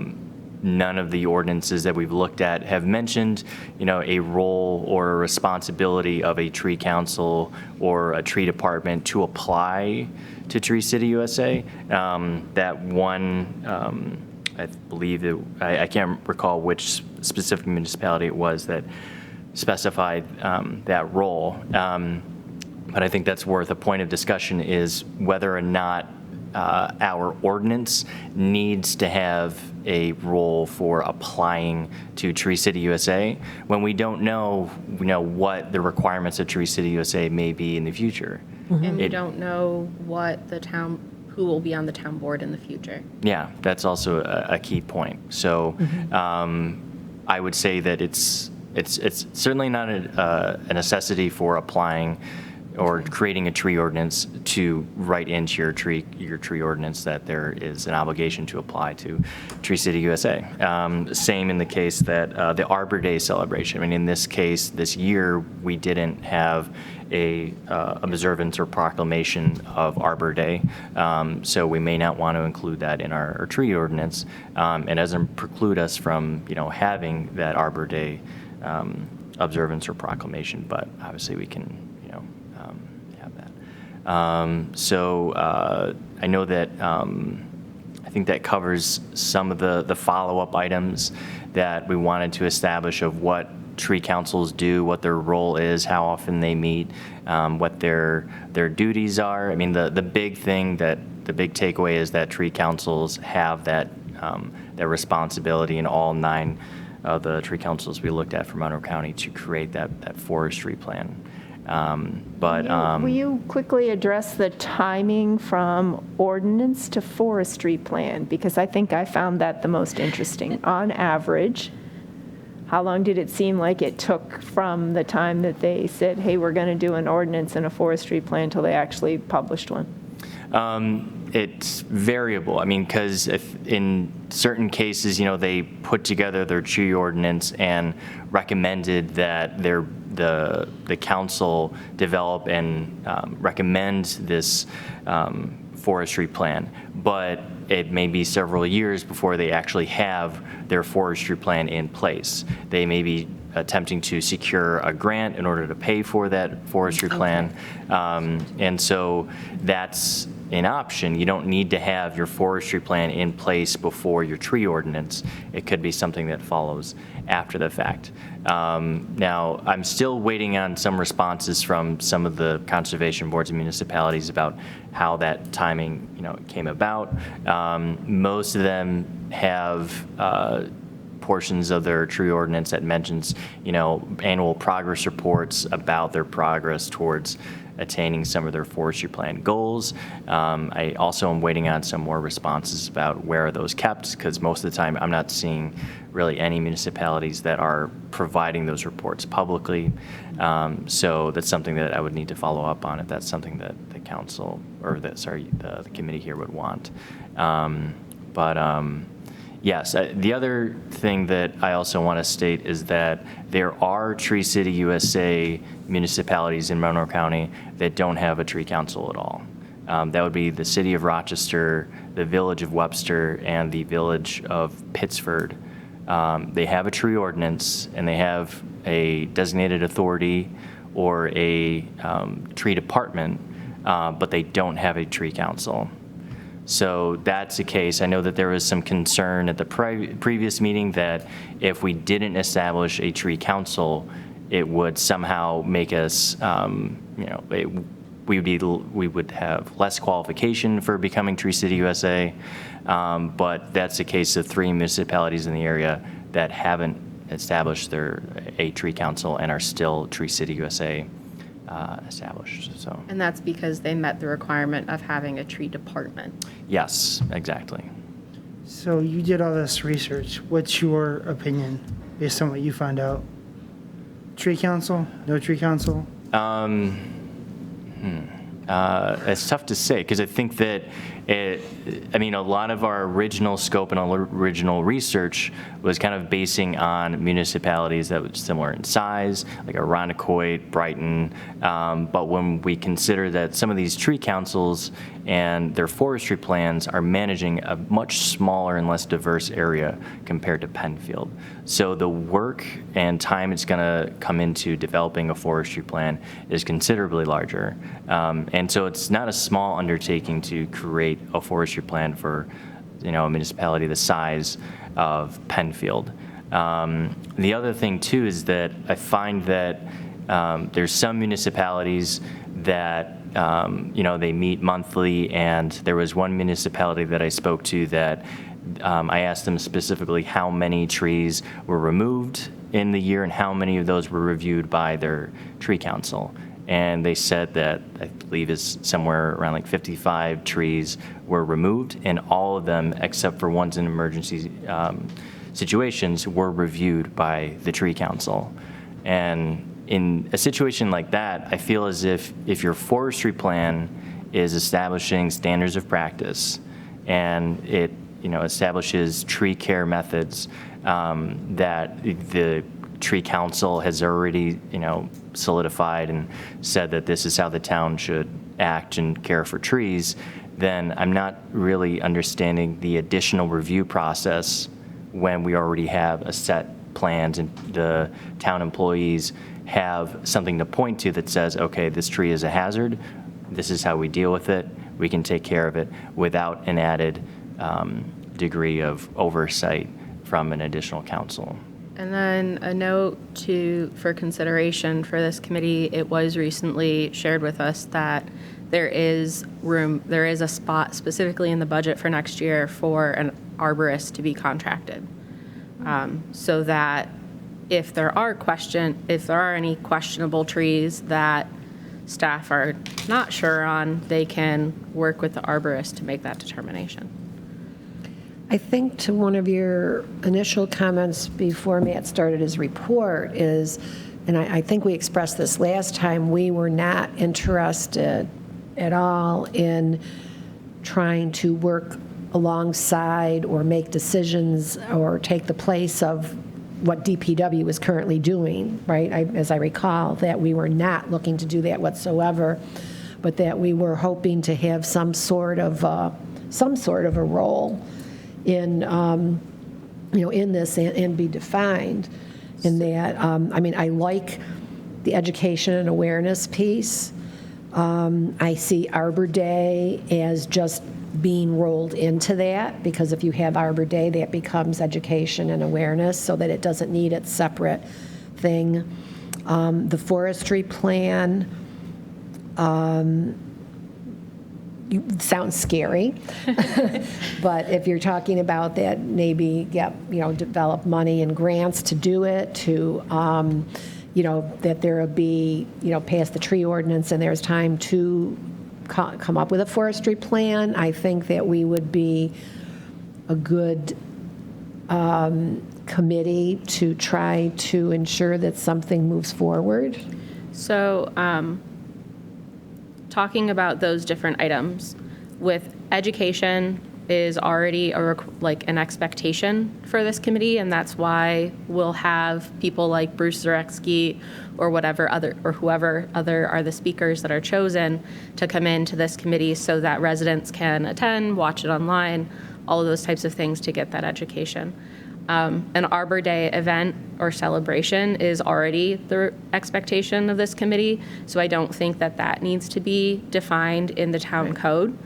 none of the ordinances that we've looked at have mentioned, a role or a responsibility of a tree council or a tree department to apply to Tree City USA. That one, I believe I can't recall which specific municipality it was that specified that role. But I think that's worth a point of discussion, is whether or not our ordinance needs to have a role for applying to Tree City USA when we don't know, what the requirements of Tree City USA may be in the future. And we don't know who will be on the town board in the future. Yeah, that's also a key point. So I would say that it's certainly not a necessity for applying or creating a tree ordinance to write into your tree ordinance that there is an obligation to apply to Tree City USA. Same in the case that the Arbor Day celebration. I mean, in this case, this year, we didn't have a observance or proclamation of Arbor Day, so we may not want to include that in our tree ordinance. It doesn't preclude us from, having that Arbor Day observance or proclamation, but obviously we can, have that. So I know that I think that covers some of the follow-up items that we wanted to establish of what tree councils do, what their role is, how often they meet, what their duties are. I mean, the big thing the big takeaway is that tree councils have that responsibility in all 9 of the tree councils we looked at for Monroe County to create that forestry plan. Will you quickly address the timing from ordinance to forestry plan? Because I think I found that the most interesting. On average, how long did it seem like it took from the time that they said, hey, we're going to do an ordinance and a forestry plan till they actually published one? It's variable. I mean, because if in certain cases, they put together their tree ordinance and recommended that the council develop and recommend this forestry plan, but it may be several years before they actually have their forestry plan in place. They may be attempting to secure a grant in order to pay for that forestry plan. And so that's an option. You don't need to have your forestry plan in place before your tree ordinance. It could be something that follows after the fact. Now, I'm still waiting on some responses from some of the conservation boards and municipalities about how that timing, came about. Most of them have portions of their tree ordinance that mentions, annual progress reports about their progress towards attaining some of their forestry plan goals. I also am waiting on some more responses about where are those kept, because most of the time I'm not seeing really any municipalities that are providing those reports publicly. So that's something that I would need to follow up on if that's something that the council, or the committee here would want. Yes, the other thing that I also want to state is that there are Tree City USA municipalities in Monroe County that don't have a tree council at all. That would be the city of Rochester, the village of Webster, and the village of Pittsford. They have a tree ordinance, and they have a designated authority or a tree department, but they don't have a tree council. So that's the case. I know that there was some concern at the previous meeting that if we didn't establish a tree council, it would somehow make us, we would have less qualification for becoming Tree City USA. But that's the case of 3 municipalities in the area that haven't established a tree council and are still Tree City USA established. So. And that's because they met the requirement of having a tree department. Yes, exactly. So you did all this research. What's your opinion based on what you found out? Tree council? No tree council? It's tough to say, because I think that a lot of our original scope and original research was kind of basing on municipalities that were similar in size, like Irondequoit, Brighton. But when we consider that some of these tree councils and their forestry plans are managing a much smaller and less diverse area compared to Penfield. So the work and time it's going to come into developing a forestry plan is considerably larger. And so it's not a small undertaking to create a forestry plan for, a municipality the size of Penfield. The other thing too is that I find that there's some municipalities that they meet monthly, and there was one municipality that I spoke to that I asked them specifically how many trees were removed in the year and how many of those were reviewed by their tree council. And they said that, I believe is somewhere around like 55 trees were removed, and all of them, except for ones in emergency situations, were reviewed by the tree council. And in a situation like that, I feel as if your forestry plan is establishing standards of practice, and it establishes tree care methods that the tree council has already solidified and said that this is how the town should act and care for trees, then I'm not really understanding the additional review process when we already have a set plans and the town employees have something to point to that says, okay, this tree is a hazard, this is how we deal with it, we can take care of it without an added degree of oversight from an additional council. And then a note for consideration for this committee, it was recently shared with us that there is a spot specifically in the budget for next year for an arborist to be contracted. So that if there are any questionable trees that staff are not sure on, they can work with the arborist to make that determination. I think to one of your initial comments before Matt started his report is, and I think we expressed this last time, we were not interested at all in trying to work alongside or make decisions or take the place of what DPW is currently doing, right? As I recall, that we were not looking to do that whatsoever, but that we were hoping to have some sort of a role in, in this and be defined in that. I like the education and awareness piece. I see Arbor Day as just being rolled into that, because if you have Arbor Day, that becomes education and awareness, so that it doesn't need its separate thing. The forestry plan sounds scary, but if you're talking about that, maybe develop money and grants to do it, to that there will be pass the tree ordinance and there's time to come up with a forestry plan. I think that we would be a good committee to try to ensure that something moves forward. So talking about those different items, with education is already an expectation for this committee, and that's why we'll have people like Bruce Zaretsky or whoever other are the speakers that are chosen to come into this committee, so that residents can attend, watch it online, all of those types of things to get that education. An Arbor Day event or celebration is already the expectation of this committee, so I don't think that needs to be defined in the town code.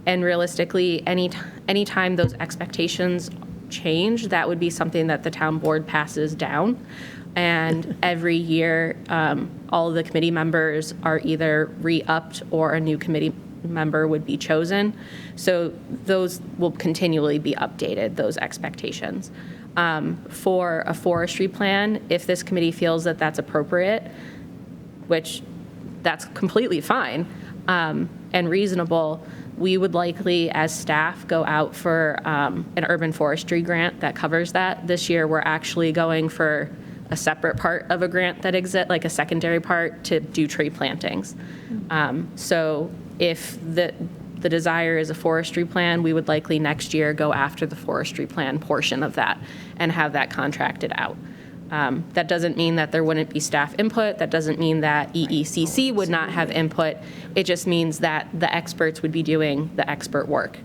And realistically, any time those expectations change, that would be something that the town board passes down. And every year, all of the committee members are either re-upped or a new committee member would be chosen. So those will continually be updated, those expectations. For a forestry plan, if this committee feels that that's appropriate, which that's completely fine and reasonable, we would likely, as staff, go out for an urban forestry grant that covers that. This year, we're actually going for a separate part of a grant that exists, like a secondary part, to do tree plantings. So if the desire is a forestry plan, we would likely next year go after the forestry plan portion of that and have that contracted out. That doesn't mean that there wouldn't be staff input. That doesn't mean that EECC would not have input. It just means that the experts would be doing the expert work.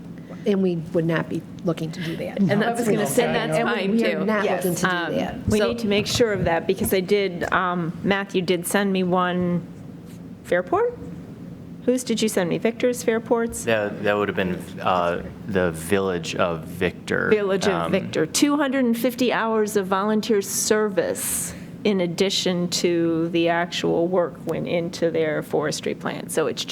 And we would not be looking to do that. And I was going to say, that's fine, We too. are not Yes. looking to do that. We So- need to make sure of that, because I did, Matthew did send me one, Fairport? Whose did you send me? Victor's Fairport's? That would have been the Village of Victor. Village of Victor. 250 hours of volunteer service in addition to the actual work went into their forestry plan. So it's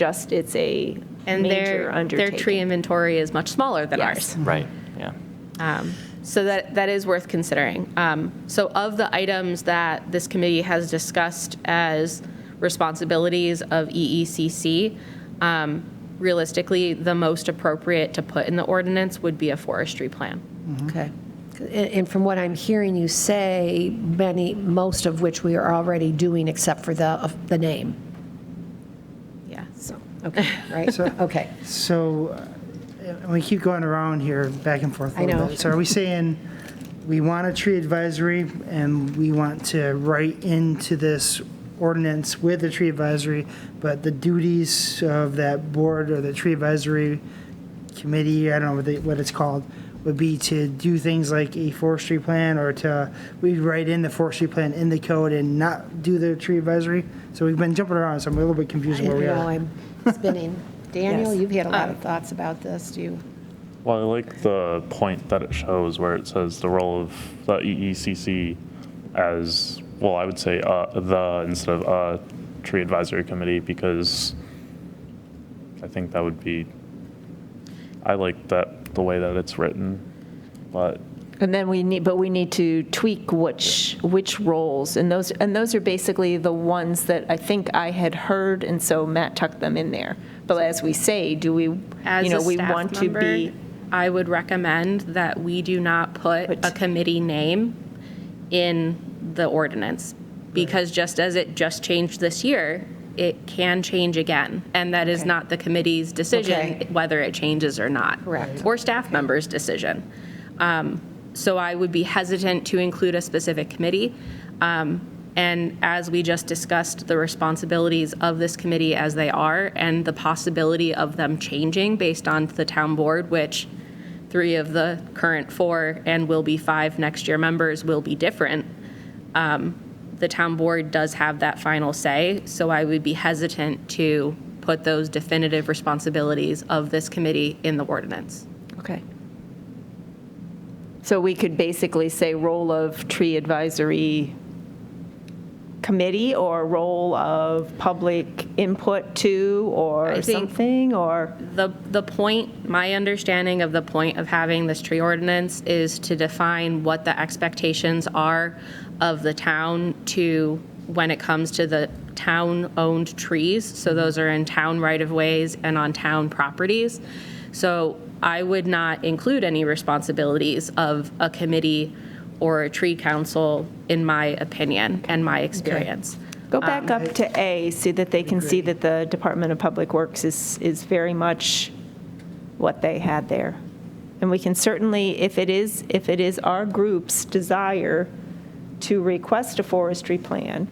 a And major their undertaking. tree inventory is much smaller than Yes. ours. Right, yeah. So that is worth considering. So of the items that this committee has discussed as responsibilities of EECC, realistically, the most appropriate to put in the ordinance would be a forestry plan. Okay. And from what I'm hearing you say, most of which we are already doing except for the name. Yeah. So, okay, right? Okay. So we keep going around here, back and forth a I little know. bit. So are we saying we want a tree advisory and we want to write into this ordinance with the tree advisory, but the duties of that board or the tree advisory committee, I don't know what it's called, would be to do things like a forestry plan, or we'd write in the forestry plan in the code and not do the tree advisory? So we've been jumping around, so I'm a little bit confused where we are. I'm spinning. Daniel, Yes. you've had a lot of thoughts about this. Do you? Well, I like the point that it shows where it says the role of the EECC as, well, I would say the instead of a tree advisory committee, because I think that would be, I like that the way that it's written, but And then we need to tweak which roles, and those are basically the ones that I think I had heard, and so Matt tucked them in there. But as we say, do we, As you know, a we staff want to member, be, I would recommend that we do not put a committee name in the ordinance, because just as it just changed this year, it can change again, and that is not the committee's decision Okay. whether it changes or not. Correct. Or staff members' decision. So I would be hesitant to include a specific committee. And as we just discussed, the responsibilities of this committee as they are, and the possibility of them changing based on the town board, which 3 of the current 4 and will be 5 next year members will be different. The town board does have that final say, so I would be hesitant to put those definitive responsibilities of this committee in the ordinance. okay. So we could basically say role of tree advisory committee, or role of public input to, or I think- something, or? The point, my understanding of the point of having this tree ordinance is to define what the expectations are of the town to, when it comes to the town-owned trees. So those are in town right-of-ways and on town properties. So I would not include any responsibilities of a committee or a tree council, in my opinion and my experience. Go back up to A, so that they can see that the Department of Public Works is very much what they had there. And we can certainly, if it is our group's desire to request a forestry plan,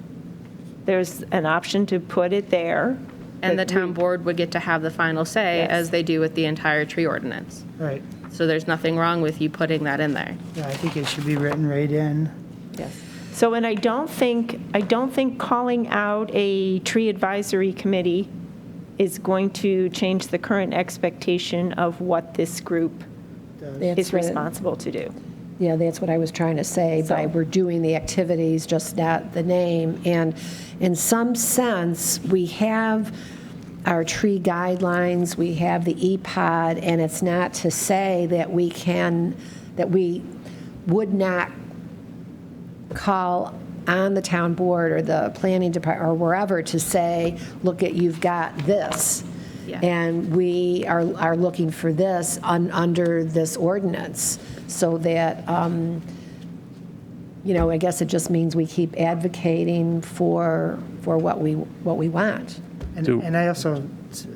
there's an option to put it there. And the town board would get to have the final say, Yes. as they do with the entire tree ordinance. Right. So there's nothing wrong with you putting that in there. Yeah, I think it should be written right in. Yes. So, and I don't think calling out a tree advisory committee is going to change the current expectation of what this group That's is what- responsible to do. Yeah, that's what I was trying to say, by we're doing the activities, just not the name. And in some sense, we have our tree guidelines, we have the EPOD, and it's not to say that we would not call on the town board or the planning department or wherever to say, look, you've got this. Yeah. And we are looking for this under this ordinance, so that, I guess it just means we keep advocating for what we want. And I also,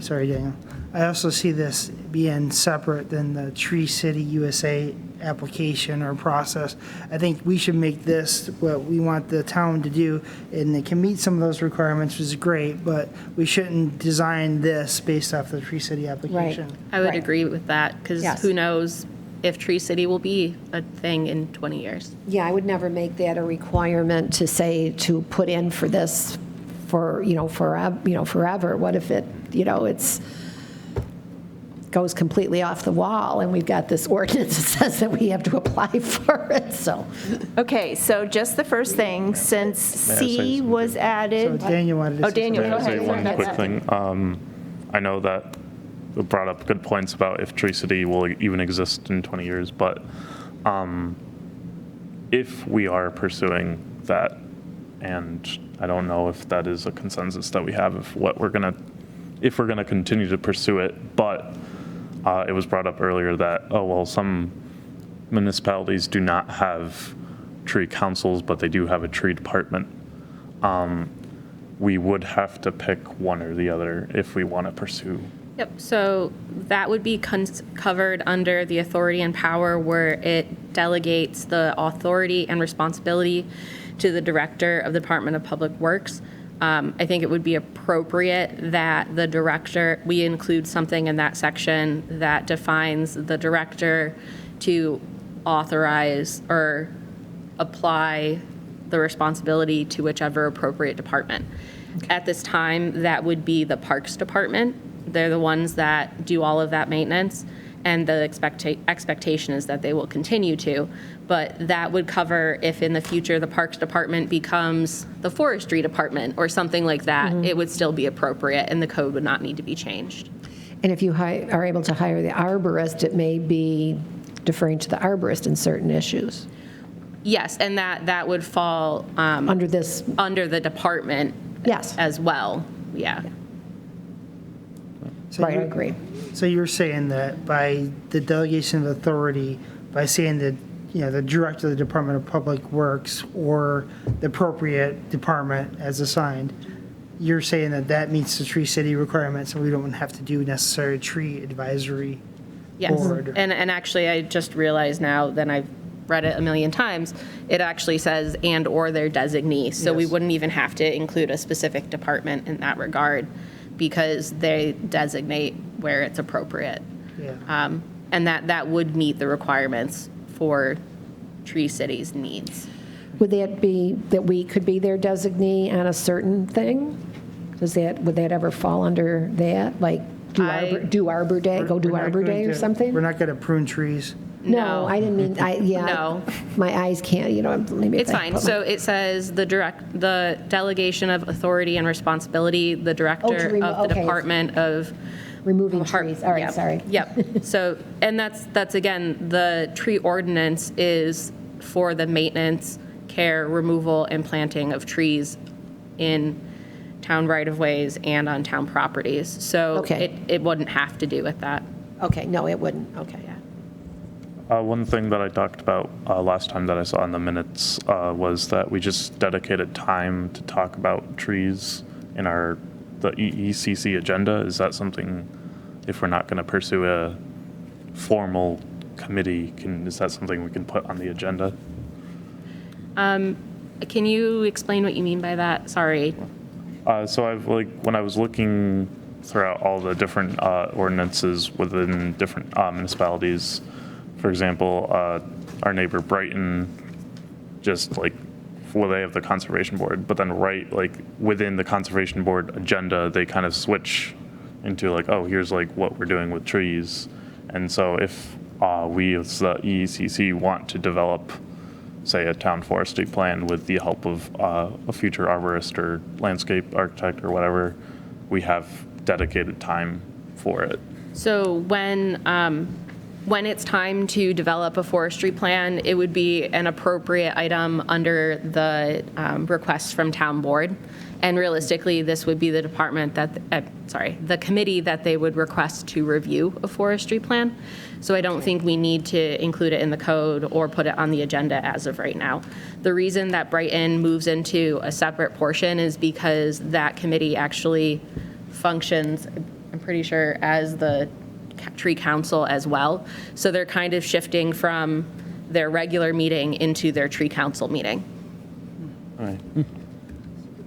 sorry, Daniel, I also see this being separate than the Tree City USA application or process. I think we should make this what we want the town to do, and it can meet some of those requirements, which is great, but we shouldn't design this based off the Tree City application. I would Right. agree with that, because Yes. who knows if Tree City will be a thing in 20 years. Yeah, I would never make that a requirement to say, to put in for this for, forever. What if it's goes completely off the wall, and we've got this ordinance that says that we have to apply for it, so. Okay, so just the first thing, since May I say C something? was So added. Daniel wanted to Oh, say Daniel, May go I say ahead. one quick thing? I know that it brought up good points about if Tree City will even exist in 20 years, but if we are pursuing that, and I don't know if that is a consensus that we have, if we're gonna continue to pursue it, but it was brought up earlier that, some municipalities do not have tree councils, but they do have a tree department. We would have to pick one or the other if we want to pursue. Yep, so that would be covered under the authority and power, where it delegates the authority and responsibility to the director of the Department of Public Works. I think it would be appropriate that the director, we include something in that section that defines the director to authorize or apply the responsibility to whichever appropriate department. At this time, that would be the Parks Department. They're the ones that do all of that maintenance, and the expectation is that they will continue to. But that would cover if in the future the Parks Department becomes the Forestry Department or something like that, it would still be appropriate, and the code would not need to be changed. And if you are able to hire the arborist, it may be deferring to the arborist in certain issues Yes, and that would fall under this. under the department Yes. as well, yeah. So Right, I you- agree. So you're saying that by the delegation of authority, by saying that, the director of the Department of Public Works or the appropriate department as assigned, you're saying that that meets the Tree City requirements and we don't have to do necessary tree advisory Yes, board? and actually, I just realized now that I've read it a million times, it actually says and/or their designee, so we Yes. wouldn't even have to include a specific department in that regard, because they designate where it's appropriate. Yeah. And that would meet the requirements for Tree City's needs. Would that be, that we could be their designee on a certain thing? Would that ever fall under that? Like, do Arbor Day, go do We're not Arbor going Day or to- something? We're not going to prune trees. No, I didn't mean, yeah. No. My eyes can't, maybe. if It's I fine. put my- So it says the delegation of authority and responsibility, the director remo- of the okay. Department of Removing Har- trees, all right, yep, sorry. Yep. So, and that's again, the tree ordinance is for the maintenance, care, removal, and planting of trees in town right-of-ways and on town properties. So Okay. it wouldn't have to do with that. Okay, no, it wouldn't, okay. One thing that I talked about last time that I saw in the minutes was that we just dedicated time to talk about trees in the EECC agenda. Is that something, if we're not going to pursue a formal committee, is that something we can put on the agenda? Can you explain what you mean by that? Sorry. So when I was looking throughout all the different ordinances within different municipalities, for example, our neighbor Brighton, they have the conservation board, but then within the conservation board agenda, they kind of switch into here's what we're doing with trees. And so if we as the EECC want to develop, say, a town forestry plan with the help of a future arborist or landscape architect or whatever, we have dedicated time for it. So when it's time to develop a forestry plan, it would be an appropriate item under the request from town board. And realistically, this would be the department the committee that they would request to review a forestry plan. So I don't think we need to include it in the code or put it on the agenda as of right now. The reason that Brighton moves into a separate portion is because that committee actually functions, I'm pretty sure, as the tree council as well. So they're kind of shifting from their regular meeting into their tree council meeting. All right.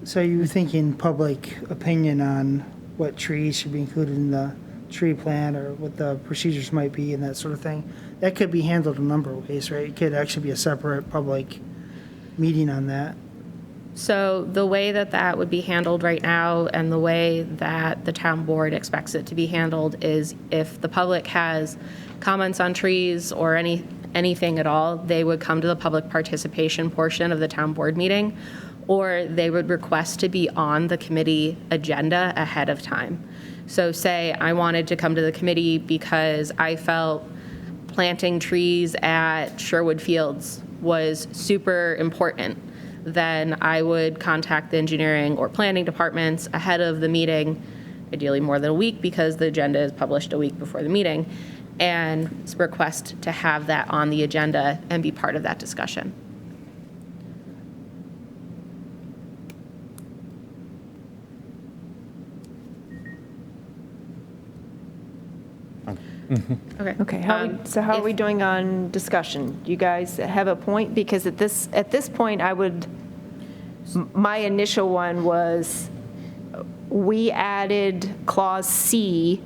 So you're thinking public opinion on what trees should be included in the tree plan or what the procedures might be and that sort of thing? That could be handled a number of ways, right? It could actually be a separate public meeting on that. So the way that would be handled right now and the way that the town board expects it to be handled is if the public has comments on trees or anything at all, they would come to the public participation portion of the town board meeting, or they would request to be on the committee agenda ahead of time. So say I wanted to come to the committee because I felt planting trees at Sherwood Fields was super important, then I would contact the engineering or planning departments ahead of the meeting, ideally more than a week because the agenda is published a week before the meeting, and request to have that on the agenda and be part of that discussion. Okay. Okay, so how are we doing on discussion? Do you guys have a point? Because at this point, my initial one was, we added clause C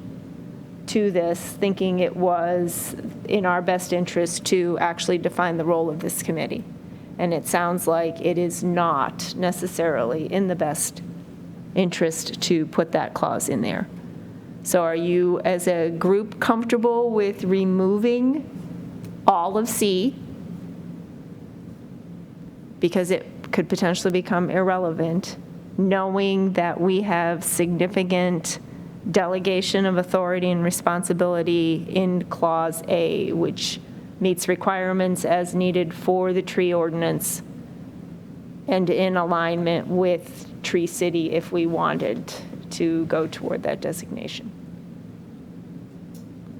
to this, thinking it was in our best interest to actually define the role of this committee. And it sounds like it is not necessarily in the best interest to put that clause in there. So are you, as a group, comfortable with removing all of C? Because it could potentially become irrelevant, knowing that we have significant delegation of authority and responsibility in Clause A, which meets requirements as needed for the tree ordinance and in alignment with Tree City if we wanted to go toward that designation.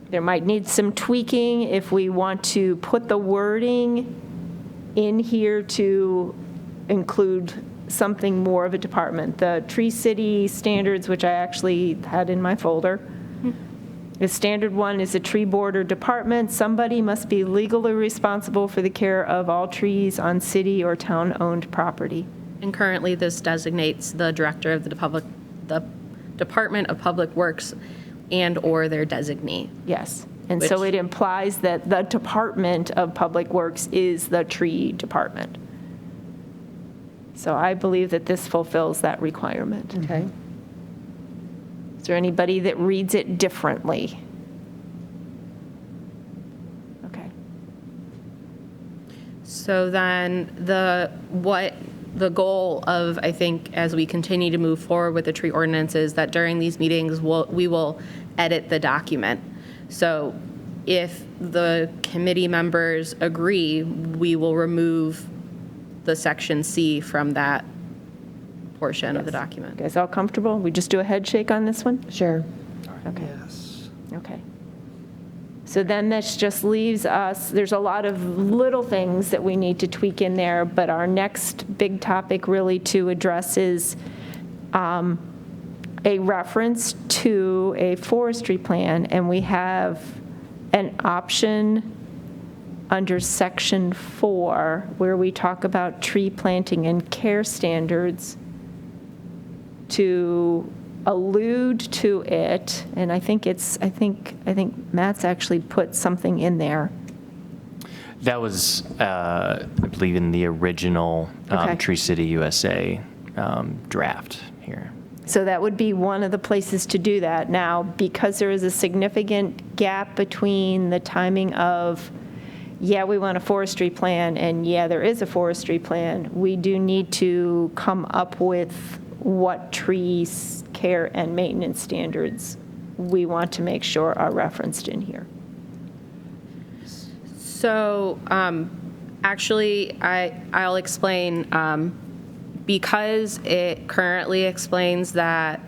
There might need some tweaking if we want to put the wording in here to include something more of a department. The Tree City standards, which I actually had in my folder, the standard one is a tree board or department. Somebody must be legally responsible for the care of all trees on city or town-owned property. And currently, this designates the director of the Department of Public Works and/or their designee. Yes. And so Which- it implies that the Department of Public Works is the tree department. So I believe that this fulfills that requirement. Okay. Is there anybody that reads it differently? Okay. So then the goal of, I think, as we continue to move forward with the tree ordinance is that during these meetings, we will edit the document. So if the committee members agree, we will remove the section C from that portion of the document. You guys all comfortable? We just do a head shake on this one? Sure. Okay. Yes. Okay. So then this just leaves us, there's a lot of little things that we need to tweak in there, but our next big topic really to address is a reference to a forestry plan, and we have an option under section 4 where we talk about tree planting and care standards to allude to it, and I think Matt's actually put something in there. That was, I believe, in the original Okay. Tree City USA draft here. So that would be one of the places to do that. Now, because there is a significant gap between the timing of, yeah, we want a forestry plan, and yeah, there is a forestry plan, we do need to come up with what trees care and maintenance standards we want to make sure are referenced in here. So actually, I'll explain. Because it currently explains that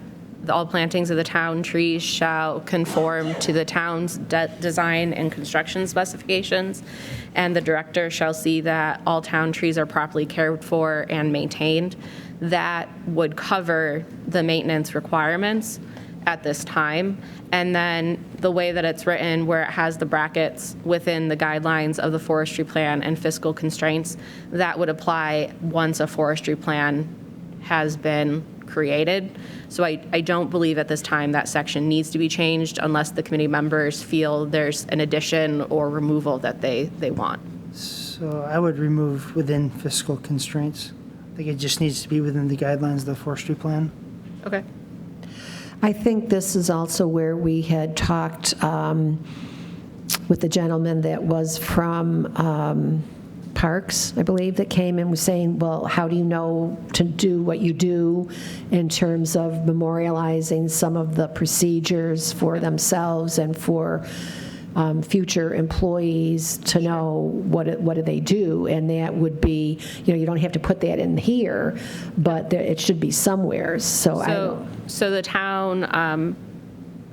all plantings of the town trees shall conform to the town's design and construction specifications, and the director shall see that all town trees are properly cared for and maintained, that would cover the maintenance requirements at this time. And then the way that it's written, where it has the brackets within the guidelines of the forestry plan and fiscal constraints, that would apply once a forestry plan has been created. So I don't believe at this time that section needs to be changed unless the committee members feel there's an addition or removal that they want. So I would remove within fiscal constraints. I think it just needs to be within the guidelines of the forestry plan. Okay. I think this is also where we had talked with the gentleman that was from Parks, I believe, that came and was saying, well, how do you know to do what you do in terms of memorializing some of the procedures for themselves and for future employees to know what do they do, and that would be, you don't have to put that in here, but it should be somewhere. So the town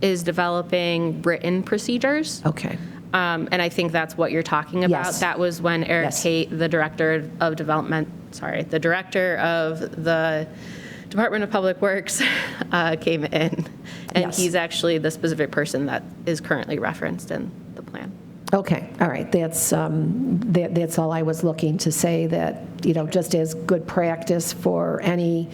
is developing written procedures. Okay. And I think that's what you're talking about. Yes. That was when Eric Yes. Tate, the director of the director of the Department of Public Works came in. And Yes. he's actually the specific person that is currently referenced in the plan. Okay, all right, that's all I was looking to say, that, just as good practice for any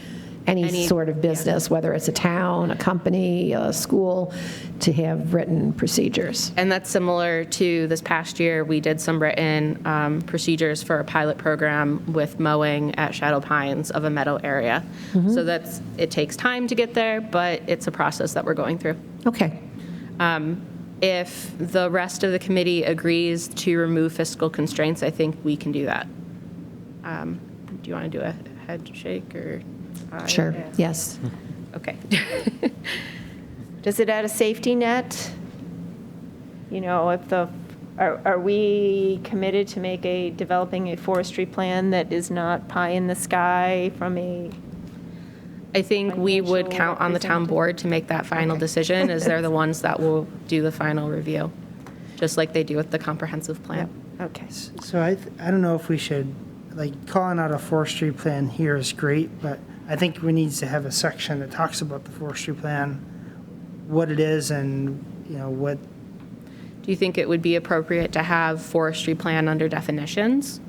sort of business, whether it's a town, a company, a school, to have written procedures. And that's similar to this past year, we did some written procedures for a pilot program with mowing at Shadow Pines of a meadow area. So it takes time to get there, but it's a process that we're going through. Okay. If the rest of the committee agrees to remove fiscal constraints, I think we can do that. Do you want to do a head shake or? Sure, yes. Okay. Does it add a safety net? If the are we committed to developing a forestry plan that is not pie in the sky from a, I think we would Financial count on the town representative? board to make that final decision, as they're the ones that will do the final review, just like they do with the comprehensive plan. okay. So I don't know if we should, like, calling out a forestry plan here is great, but I think we need to have a section that talks about the forestry plan, what it is and, what, Do you think it would be appropriate to have forestry plan under definitions?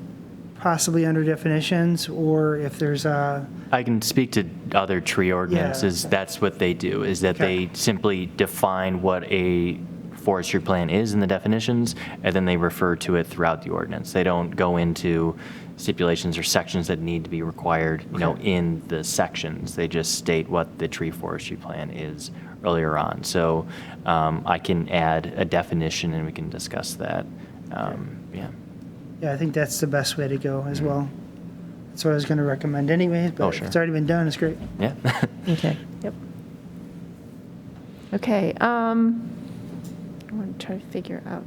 possibly under definitions, or if there's a, I can speak to other tree ordinances. That's what they do, is that Okay. they simply define what a forestry plan is in the definitions, and then they refer to it throughout the ordinance. They don't go into stipulations or sections that need to be required, in the sections. They just state what the tree forestry plan is earlier on. So I can add a definition and we can discuss that. Yeah. yeah, I think that's the best way to go as well. That's what I was going to recommend anyways, but if sure. it's already been done, it's great. Yeah. Okay. Yep. Okay, I want to try to figure out,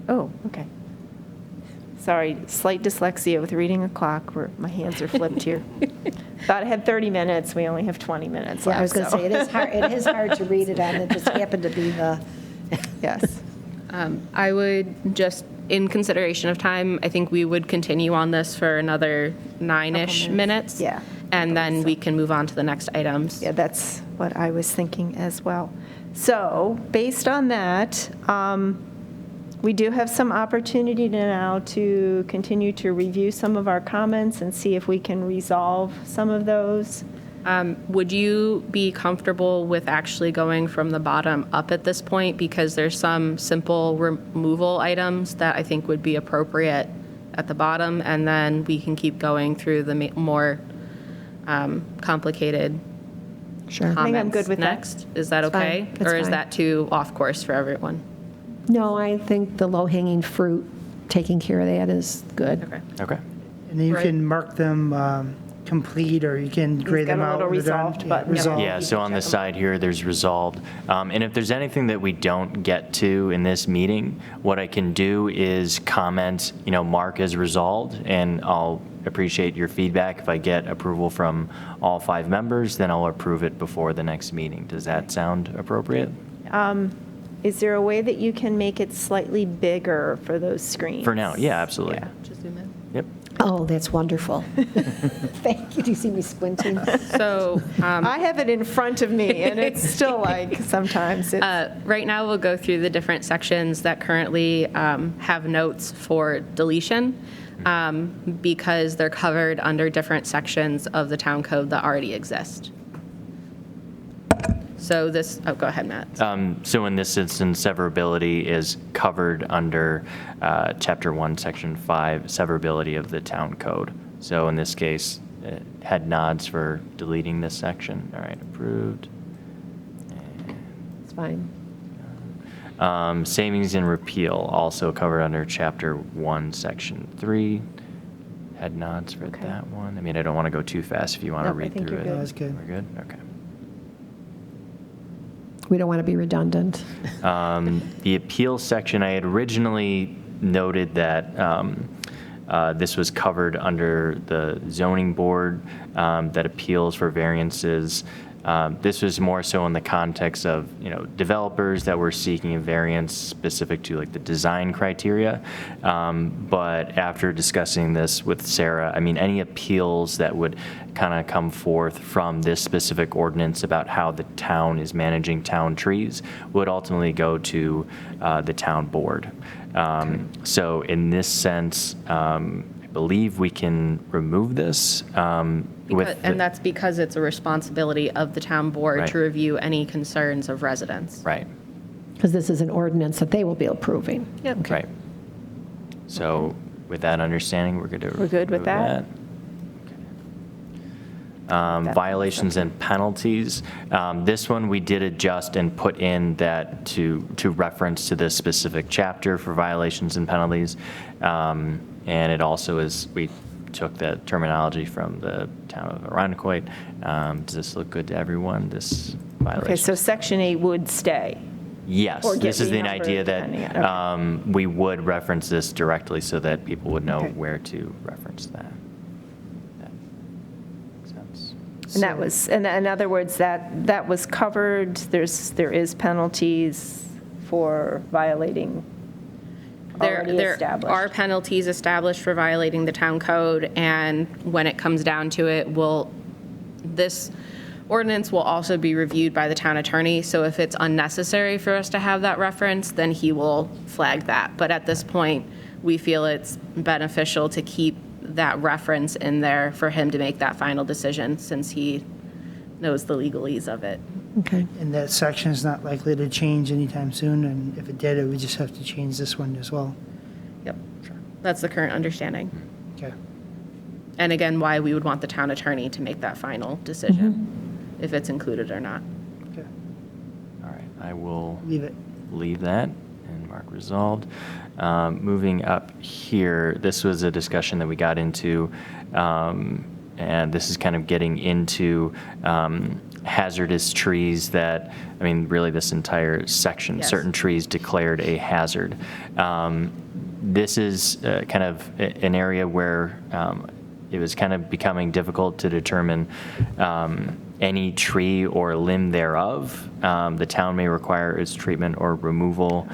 okay. Sorry, slight dyslexia with reading a clock where my hands are flipped here. Thought I had 30 minutes, we only have 20 minutes left. Yeah, I was going to so- say, it is hard to read it on, it just happened to be the, Yes. I would just, in consideration of time, I think we would continue on this for another 9-ish minutes. Yeah. And then we can move on to the next items. Yeah, that's what I was thinking as well. So, based on that, we do have some opportunity now to continue to review some of our comments and see if we can resolve some of those. Would you be comfortable with actually going from the bottom up at this point? Because there's some simple removal items that I think would be appropriate at the bottom, and then we can keep going through the more complicated sure. think I'm comments good with that. next. Is that That's fine. okay? That's Or is fine. that too off course for everyone? No, I think the low-hanging fruit, taking care of that is good. Okay. Okay. And then you Right. can mark them complete, or you can grade got them a out. little when they're done. resolved Yeah, button. resolved. Yeah, so on the side here, there's resolved. And if there's anything that we don't get to in this meeting, what I can do is comment, mark as resolved, and I'll appreciate your feedback. If I get approval from all 5 members, then I'll approve it before the next meeting. Does that sound appropriate? Is there a way that you can make it slightly bigger for those screens? For now, yeah, absolutely. Yeah. Just zoom in. Yep. Oh, that's wonderful. Thank you. Do you see me squinting? So I have it in front of me, and it's still like, sometimes it's, right now, we'll go through the different sections that currently have notes for deletion, because they're covered under different sections of the town code that already exist. So this, go ahead, Matt. So in this instance, severability is covered under Chapter 1, Section 5, severability of the town code. So in this case, head nods for deleting this section. All right, approved. It's fine. Savings and repeal, also covered under Chapter 1, Section 3. Head nods for Okay. that one. I mean, I don't want to go too fast if you want to Nope, I read think through you're it. good. That was good. We're good? Okay. We don't want to be redundant. The appeal section, I had originally noted that this was covered under the zoning board that appeals for variances. This was more so in the context of, developers that were seeking a variance specific to like the design criteria. But after discussing this with Sarah, I mean, any appeals that would kind of come forth from this specific ordinance about how the town is managing town trees would ultimately go to the town board. So in this sense, I believe we can remove this. And that's because it's a responsibility of the town board Right. to review any concerns of residents. Right, Because this is an ordinance that they will be approving. Yep. right. So with that understanding, we're good to We're good with remove that? Okay. Violations and penalties. This one, we did adjust and put in that to reference to this specific chapter for violations and penalties. And it also is, we took the terminology from the town of Arundecoit. Does this look good to everyone, this violation? okay, so Section 8 would stay. Yes, Or get this is the renumbered idea depending that on- okay. we would reference this directly so that people would know Okay. where to reference that. That makes sense. And that was, in other words, that was covered, there is penalties for violating already There established. are penalties established for violating the town code, and when it comes down to it, this ordinance will also be reviewed by the town attorney, so if it's unnecessary for us to have that reference, then he will flag that. But at this point, we feel it's beneficial to keep that reference in there for him to make that final decision, since he knows the legalese of it. Okay. And that section is not likely to change anytime soon, and if it did, it would just have to change this one as well. Yep, that's the current understanding. Okay. And again, why we would want the town attorney to make that final decision, if it's included or not. Okay. All right, I will Leave it. leave that and mark resolved. Moving up here, this was a discussion that we got into, and this is kind of getting into hazardous trees that, I mean, really this entire section, Yes. certain trees declared a hazard. This is kind of an area where it was kind of becoming difficult to determine any tree or limb thereof. The town may require its treatment or removal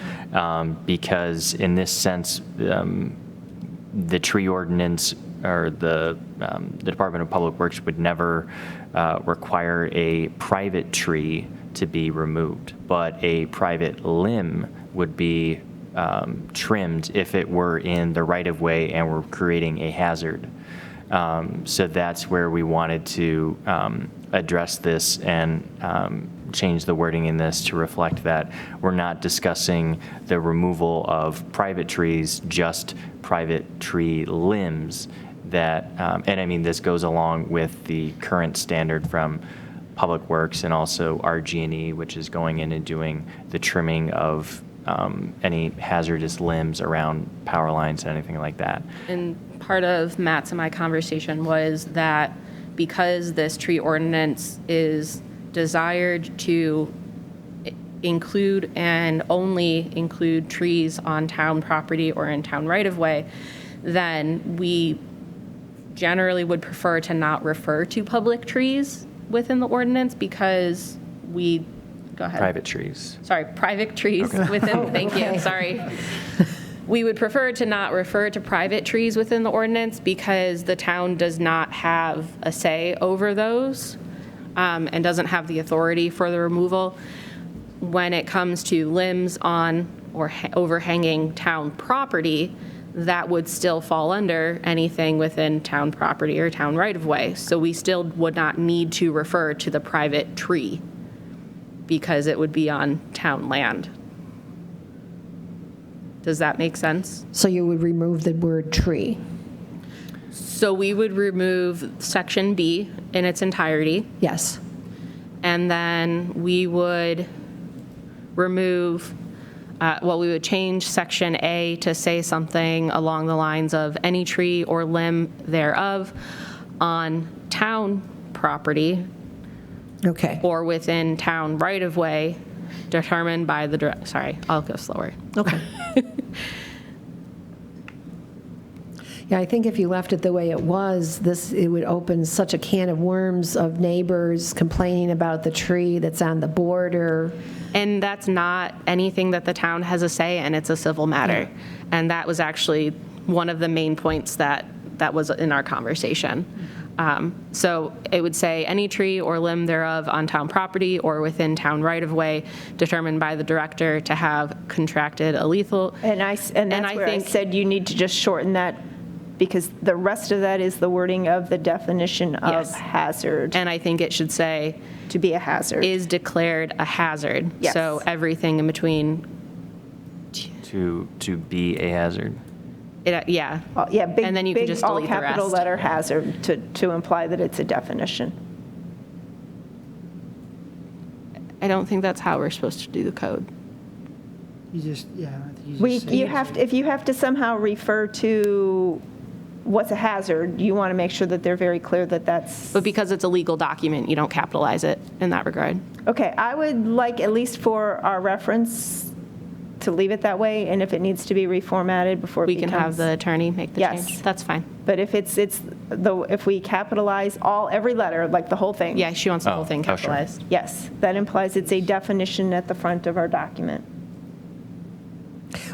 because in this sense, the tree ordinance or the Department of Public Works would never require a private tree to be removed, but a private limb would be trimmed if it were in the right-of-way and were creating a hazard. So that's where we wanted to address this and change the wording in this to reflect that we're not discussing the removal of private trees, just private tree limbs that, and I mean, this goes along with the current standard from Public Works and also RG&E, which is going in and doing the trimming of any hazardous limbs around power lines and anything like that. And part of Matt's and my conversation was that because this tree ordinance is desired to include and only include trees on town property or in town right-of-way, then we generally would prefer to not refer to public trees within the ordinance because we, go ahead. Private trees. Sorry, private trees within, thank you, sorry. We would prefer to not refer to private trees within the ordinance because the town does not have a say over those and doesn't have the authority for the removal. When it comes to limbs on or overhanging town property, that would still fall under anything within town property or town right-of-way. So we still would not need to refer to the private tree because it would be on town land. Does that make sense? So you would remove the word tree? So we would remove section B in its entirety, Yes. and then we would remove, we would change section A to say something along the lines of any tree or limb thereof on town property Okay. or within town right-of-way determined by the, sorry, I'll go slower. Okay. Yeah, I think if you left it the way it was, it would open such a can of worms of neighbors complaining about the tree that's on the border. And that's not anything that the town has a say in, it's a civil matter. And that was actually one of the main points that was in our conversation. So it would say any tree or limb thereof on town property or within town right-of-way determined by the director to have contracted a lethal. And that's where I think- said you need to just shorten that because the rest of that is the wording of the definition of Yes. hazard, And I think it should say to be a hazard. is declared a hazard. Yes. So everything in between, To be a hazard. yeah. Yeah, big, And then you can big, just all delete the capital rest. letter hazard to imply that it's a definition. I don't think that's how we're supposed to do the code. You just, yeah, I think you just say You have, if you have to somehow refer to what's a hazard, you want to make sure that they're very clear that that's, But because it's a legal document, you don't capitalize it in that regard. okay, I would like, at least for our reference, to leave it that way, and if it needs to be reformatted before it We becomes. can have the attorney make the Yes. change. That's fine. But if if we capitalize every letter, like the whole thing. Yeah, she wants the whole thing oh, sure. capitalized. Yes, that implies it's a definition at the front of our document.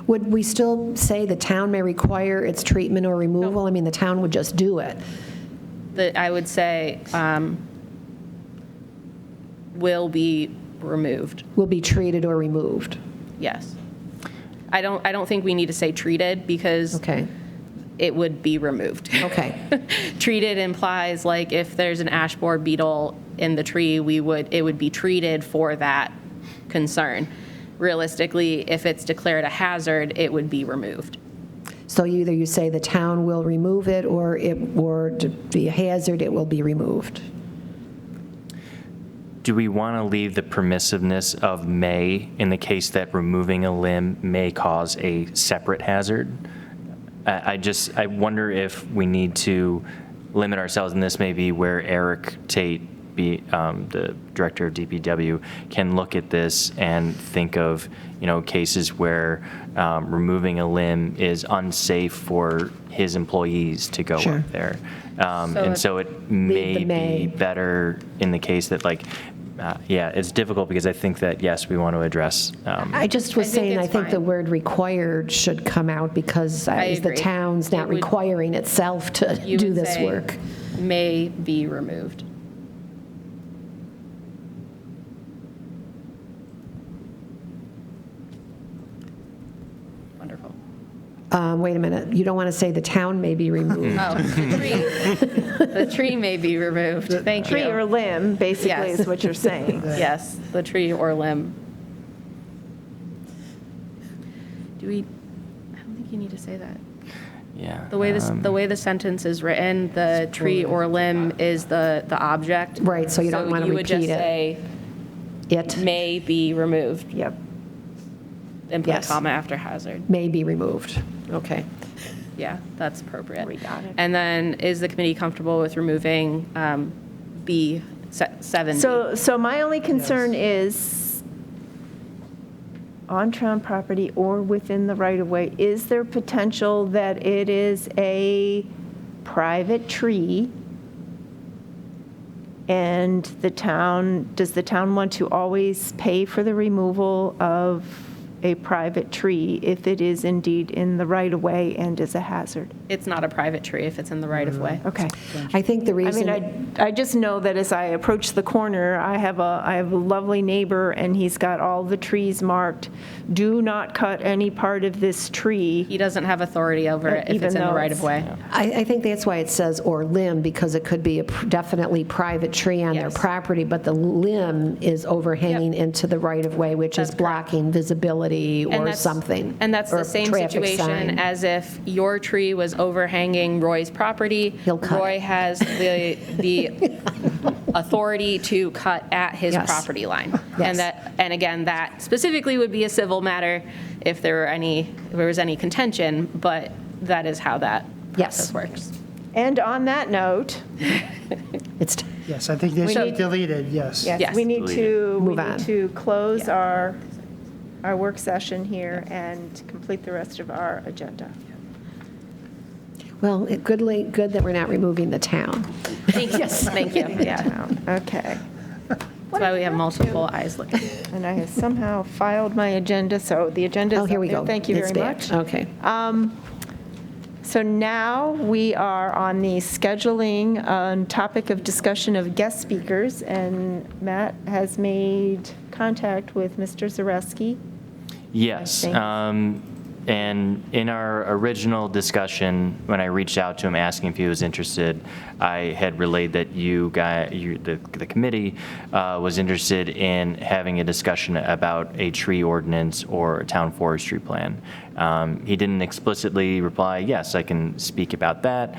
Would we still say the town may require its treatment or removal? I mean, the town would just do it. I would say will be removed. Will be treated or removed. Yes. I don't think we need to say treated because Okay, it would be removed. okay. Treated implies like if there's an ash borer beetle in the tree, it would be treated for that concern. Realistically, if it's declared a hazard, it would be removed. So either you say the town will remove it, or to be a hazard, it will be removed. Do we want to leave the permissiveness of may in the case that removing a limb may cause a separate hazard? I wonder if we need to limit ourselves, and this may be where Eric Tate, the director of DPW, can look at this and think of, cases where removing a limb is unsafe for his employees to go Sure. up there. And so it may may. be better in the case that it's difficult because I think that, yes, we want to address. I just was I think saying, I it's think the fine. word required should come out because the agree. town's It not would- requiring itself to You do would this say work. May be removed. Wonderful. Wait a minute, you don't want to say the town may be removed. Oh, the tree. The tree may be removed. Thank you. Tree or limb, basically, Yes. is what you're saying. Yes, the tree or limb. I don't think you need to say that. Yeah. The way the sentence is written, the tree or limb is the object. Right, so you don't want to you would just repeat it. say It may be removed Yep. and put a Yes. comma after hazard. may be removed. Okay. Yeah, that's appropriate. We got it. And then is the committee comfortable with removing B, 7B? So my only concern is on town property or within the right-of-way, is there potential that it is a private tree and does the town want to always pay for the removal of a private tree if it is indeed in the right-of-way and is a hazard? It's not a private tree if it's in the right-of-way. Okay. I think the I reason. mean, I just know that as I approach the corner, I have a lovely neighbor, and he's got all the trees marked, do not cut any part of this tree. He doesn't have authority over it if Even it's in the though right-of-way. I think that's why it says or limb, because it could be a definitely private tree on their Yes. property, but the limb is overhanging into the right-of-way, which is That's correct. blocking visibility And or that's- something. And that's or the same traffic situation sign. as if your tree was overhanging Roy's property. He'll cut Roy it. has the authority to cut at his Yes. property line. Yes. And again, that specifically would be a civil matter if there was any contention, but that is how that Yes. process works. And on that note, It's, Yes, I think they We should need- be deleted, yes. yes, Yes. we need to, Move on. close our work session here and complete the rest of our agenda. well, good that we're not removing the town. Thank you. Thank you. Yeah. Okay. That's why we have multiple eyes looking. And I have somehow filed my agenda, so the agenda is Oh, up here we there. go. Thank you It's very back. much. Okay. So now we are on the scheduling topic of discussion of guest speakers, and Matt has made contact with Mr. Zareski. Yes. I think. And in our original discussion, when I reached out to him asking if he was interested, I had relayed that the committee was interested in having a discussion about a tree ordinance or a town forestry plan. He didn't explicitly reply, yes, I can speak about that.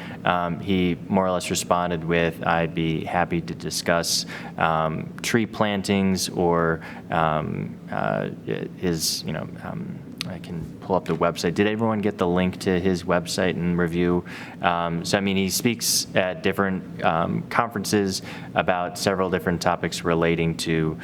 He more or less responded with, I'd be happy to discuss tree plantings or his, I can pull up the website. Did everyone get the link to his website and review? So, I mean, he speaks at different conferences about several different topics relating to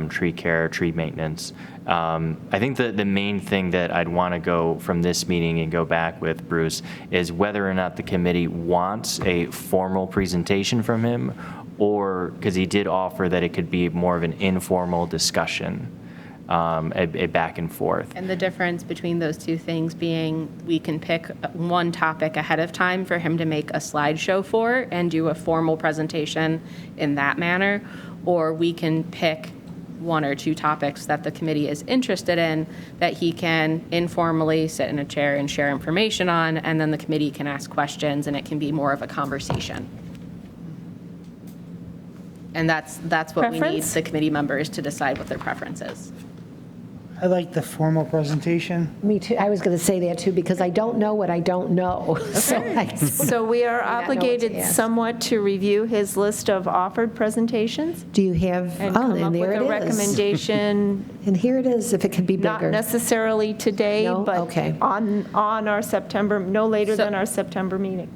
tree care, tree maintenance. I think the main thing that I'd want to go from this meeting and go back with Bruce is whether or not the committee wants a formal presentation from him, or because he did offer that it could be more of an informal discussion. A back and forth. And the difference between those two things being we can pick one topic ahead of time for him to make a slideshow for and do a formal presentation in that manner, or we can pick one or two topics that the committee is interested in that he can informally sit in a chair and share information on, and then the committee can ask questions and it can be more of a conversation. And that's what we need Preference? the committee members to decide what their preference is. I like the formal presentation. Me too. I was going to say that too, because I don't know what I don't know. So we are not know what to obligated ask. somewhat to review his list of offered presentations Do you have, and oh, come and up with there a it is. recommendation, And here it is, if it could be not bigger. necessarily today, No? but Okay. on our September, no later So- than our September meeting.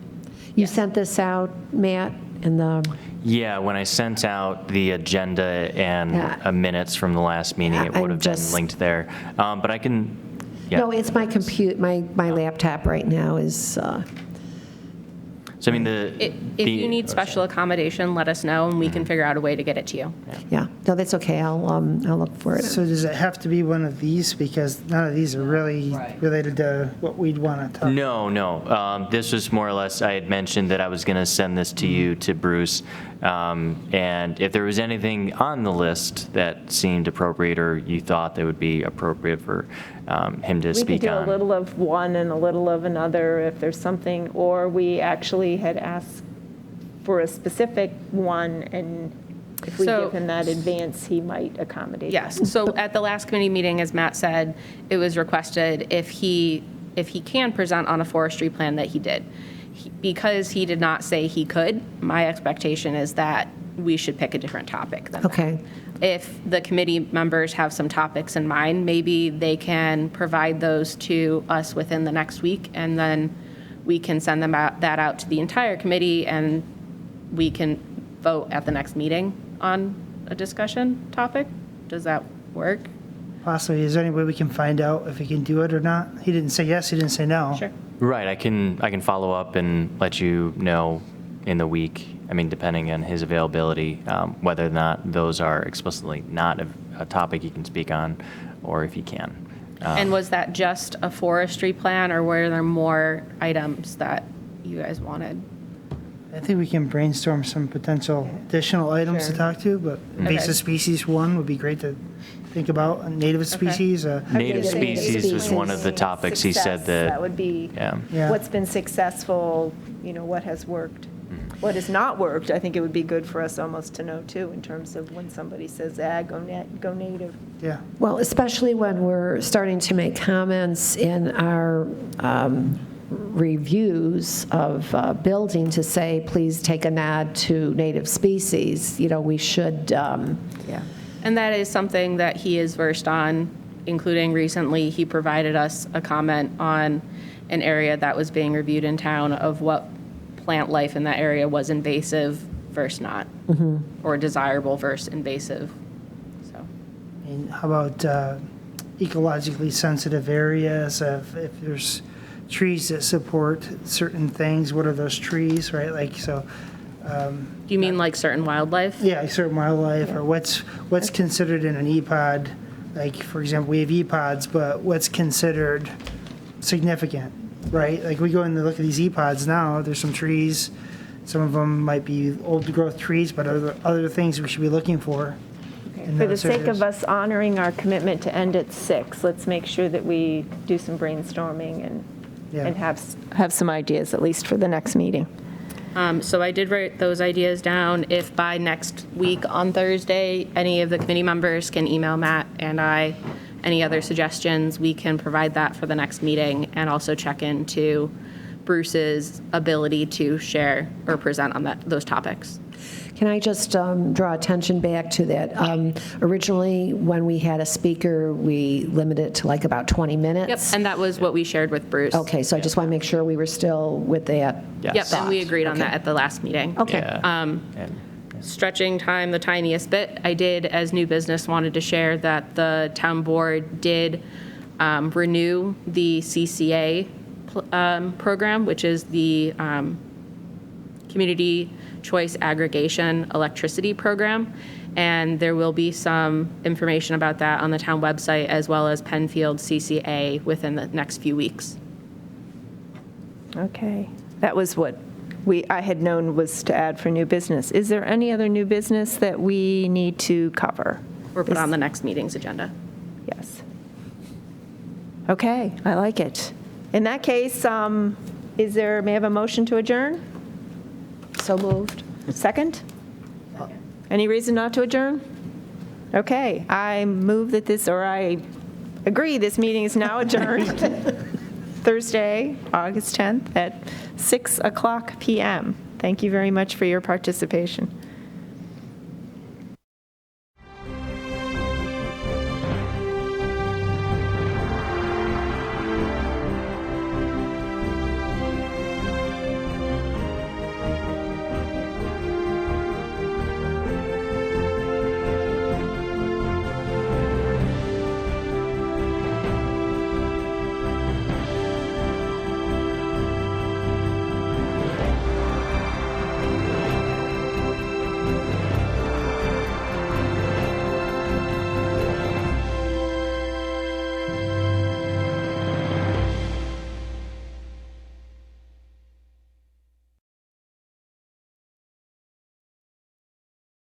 You sent this out, Matt, in the, Yeah, when I sent out the agenda and Yeah. Minutes from the last meeting, it I'm would have been just- linked there. But I can, yeah. no, it's my my laptop right now is, So, I mean, If you need special accommodation, let us know and we can figure out a way to get it to you. yeah. No, that's okay. I'll look for it. So does it have to be one of these? Because none of these are really related to what we'd want to talk. No. This was more or less, I had mentioned that I was going to send this to you, to Bruce. And if there was anything on the list that seemed appropriate or you thought that would be appropriate for him to We could speak do a on. little of one and a little of another if there's something, or we actually had asked for a specific one, and if we So- give him that advance, he might accommodate. Yes, so at the last committee meeting, as Matt said, it was requested if he can present on a forestry plan that he did. Because he did not say he could, my expectation is that we should pick a different topic than that. Okay. If the committee members have some topics in mind, maybe they can provide those to us within the next week, and then we can send that out to the entire committee, and we can vote at the next meeting on a discussion topic. Does that work? Possibly. Is there any way we can find out if he can do it or not? He didn't say yes, he didn't say no. Sure. Right, I can follow up and let you know in the week, I mean, depending on his availability, whether or not those are explicitly not a topic he can speak on, or if he can. And was that just a forestry plan, or were there more items that you guys wanted? I think we can brainstorm some potential additional items to Sure. talk to, but invasive species one would be great to think about. Native species, Native species was one of the topics he said Success, that, That would be yeah. Yeah. what's been successful, what has worked. What has not worked, I think it would be good for us almost to know too, in terms of when somebody says, go native. yeah. Well, especially when we're starting to make comments in our reviews of building to say, please take a nod to native species, we should, Yeah. And that is something that he is versed on, including recently, he provided us a comment on an area that was being reviewed in town of what plant life in that area was invasive versus not, or desirable versus invasive, so. And how about ecologically sensitive areas? If there's trees that support certain things, what are those trees, right? Like, so, Do you mean like certain wildlife? yeah, like certain wildlife, or what's considered in an E-pod? Like, for example, we have E-pods, but what's considered significant, right? Like, we go in and look at these E-pods now, there's some trees, some of them might be old growth trees, but other things we should be looking for. in For the those sake of areas. us honoring our commitment to end at 6, let's make sure that we do some brainstorming and Yeah. have some ideas, at least for the next meeting. So I did write those ideas down. If by next week on Thursday, any of the committee members can email Matt and I any other suggestions, we can provide that for the next meeting and also check into Bruce's ability to share or present on those topics. Can I just draw attention back to that? Originally, when we had a speaker, we limited it to like about 20 minutes. Yep, and that was what we shared with Bruce. Okay, so I just want to make sure we were still with that. Yes. Yep, and we agreed on that at the last meeting. Okay. Yeah. Stretching time the tiniest bit, I did, as new business, wanted to share that the town board did renew the CCA program, which is the Community Choice Aggregation Electricity Program. And there will be some information about that on the town website, as well as Penfield CCA within the next few weeks. Okay. That was what I had known was to add for new business. Is there any other new business that we need to cover? Or put on the next meeting's agenda. Yes. Okay, I like it. In that case, may I have a motion to adjourn? So moved. Second? Any reason not to adjourn? Okay, I move that I agree this meeting is now adjourned. Thursday, August 10th at 6:00 p.m. Thank you very much for your participation.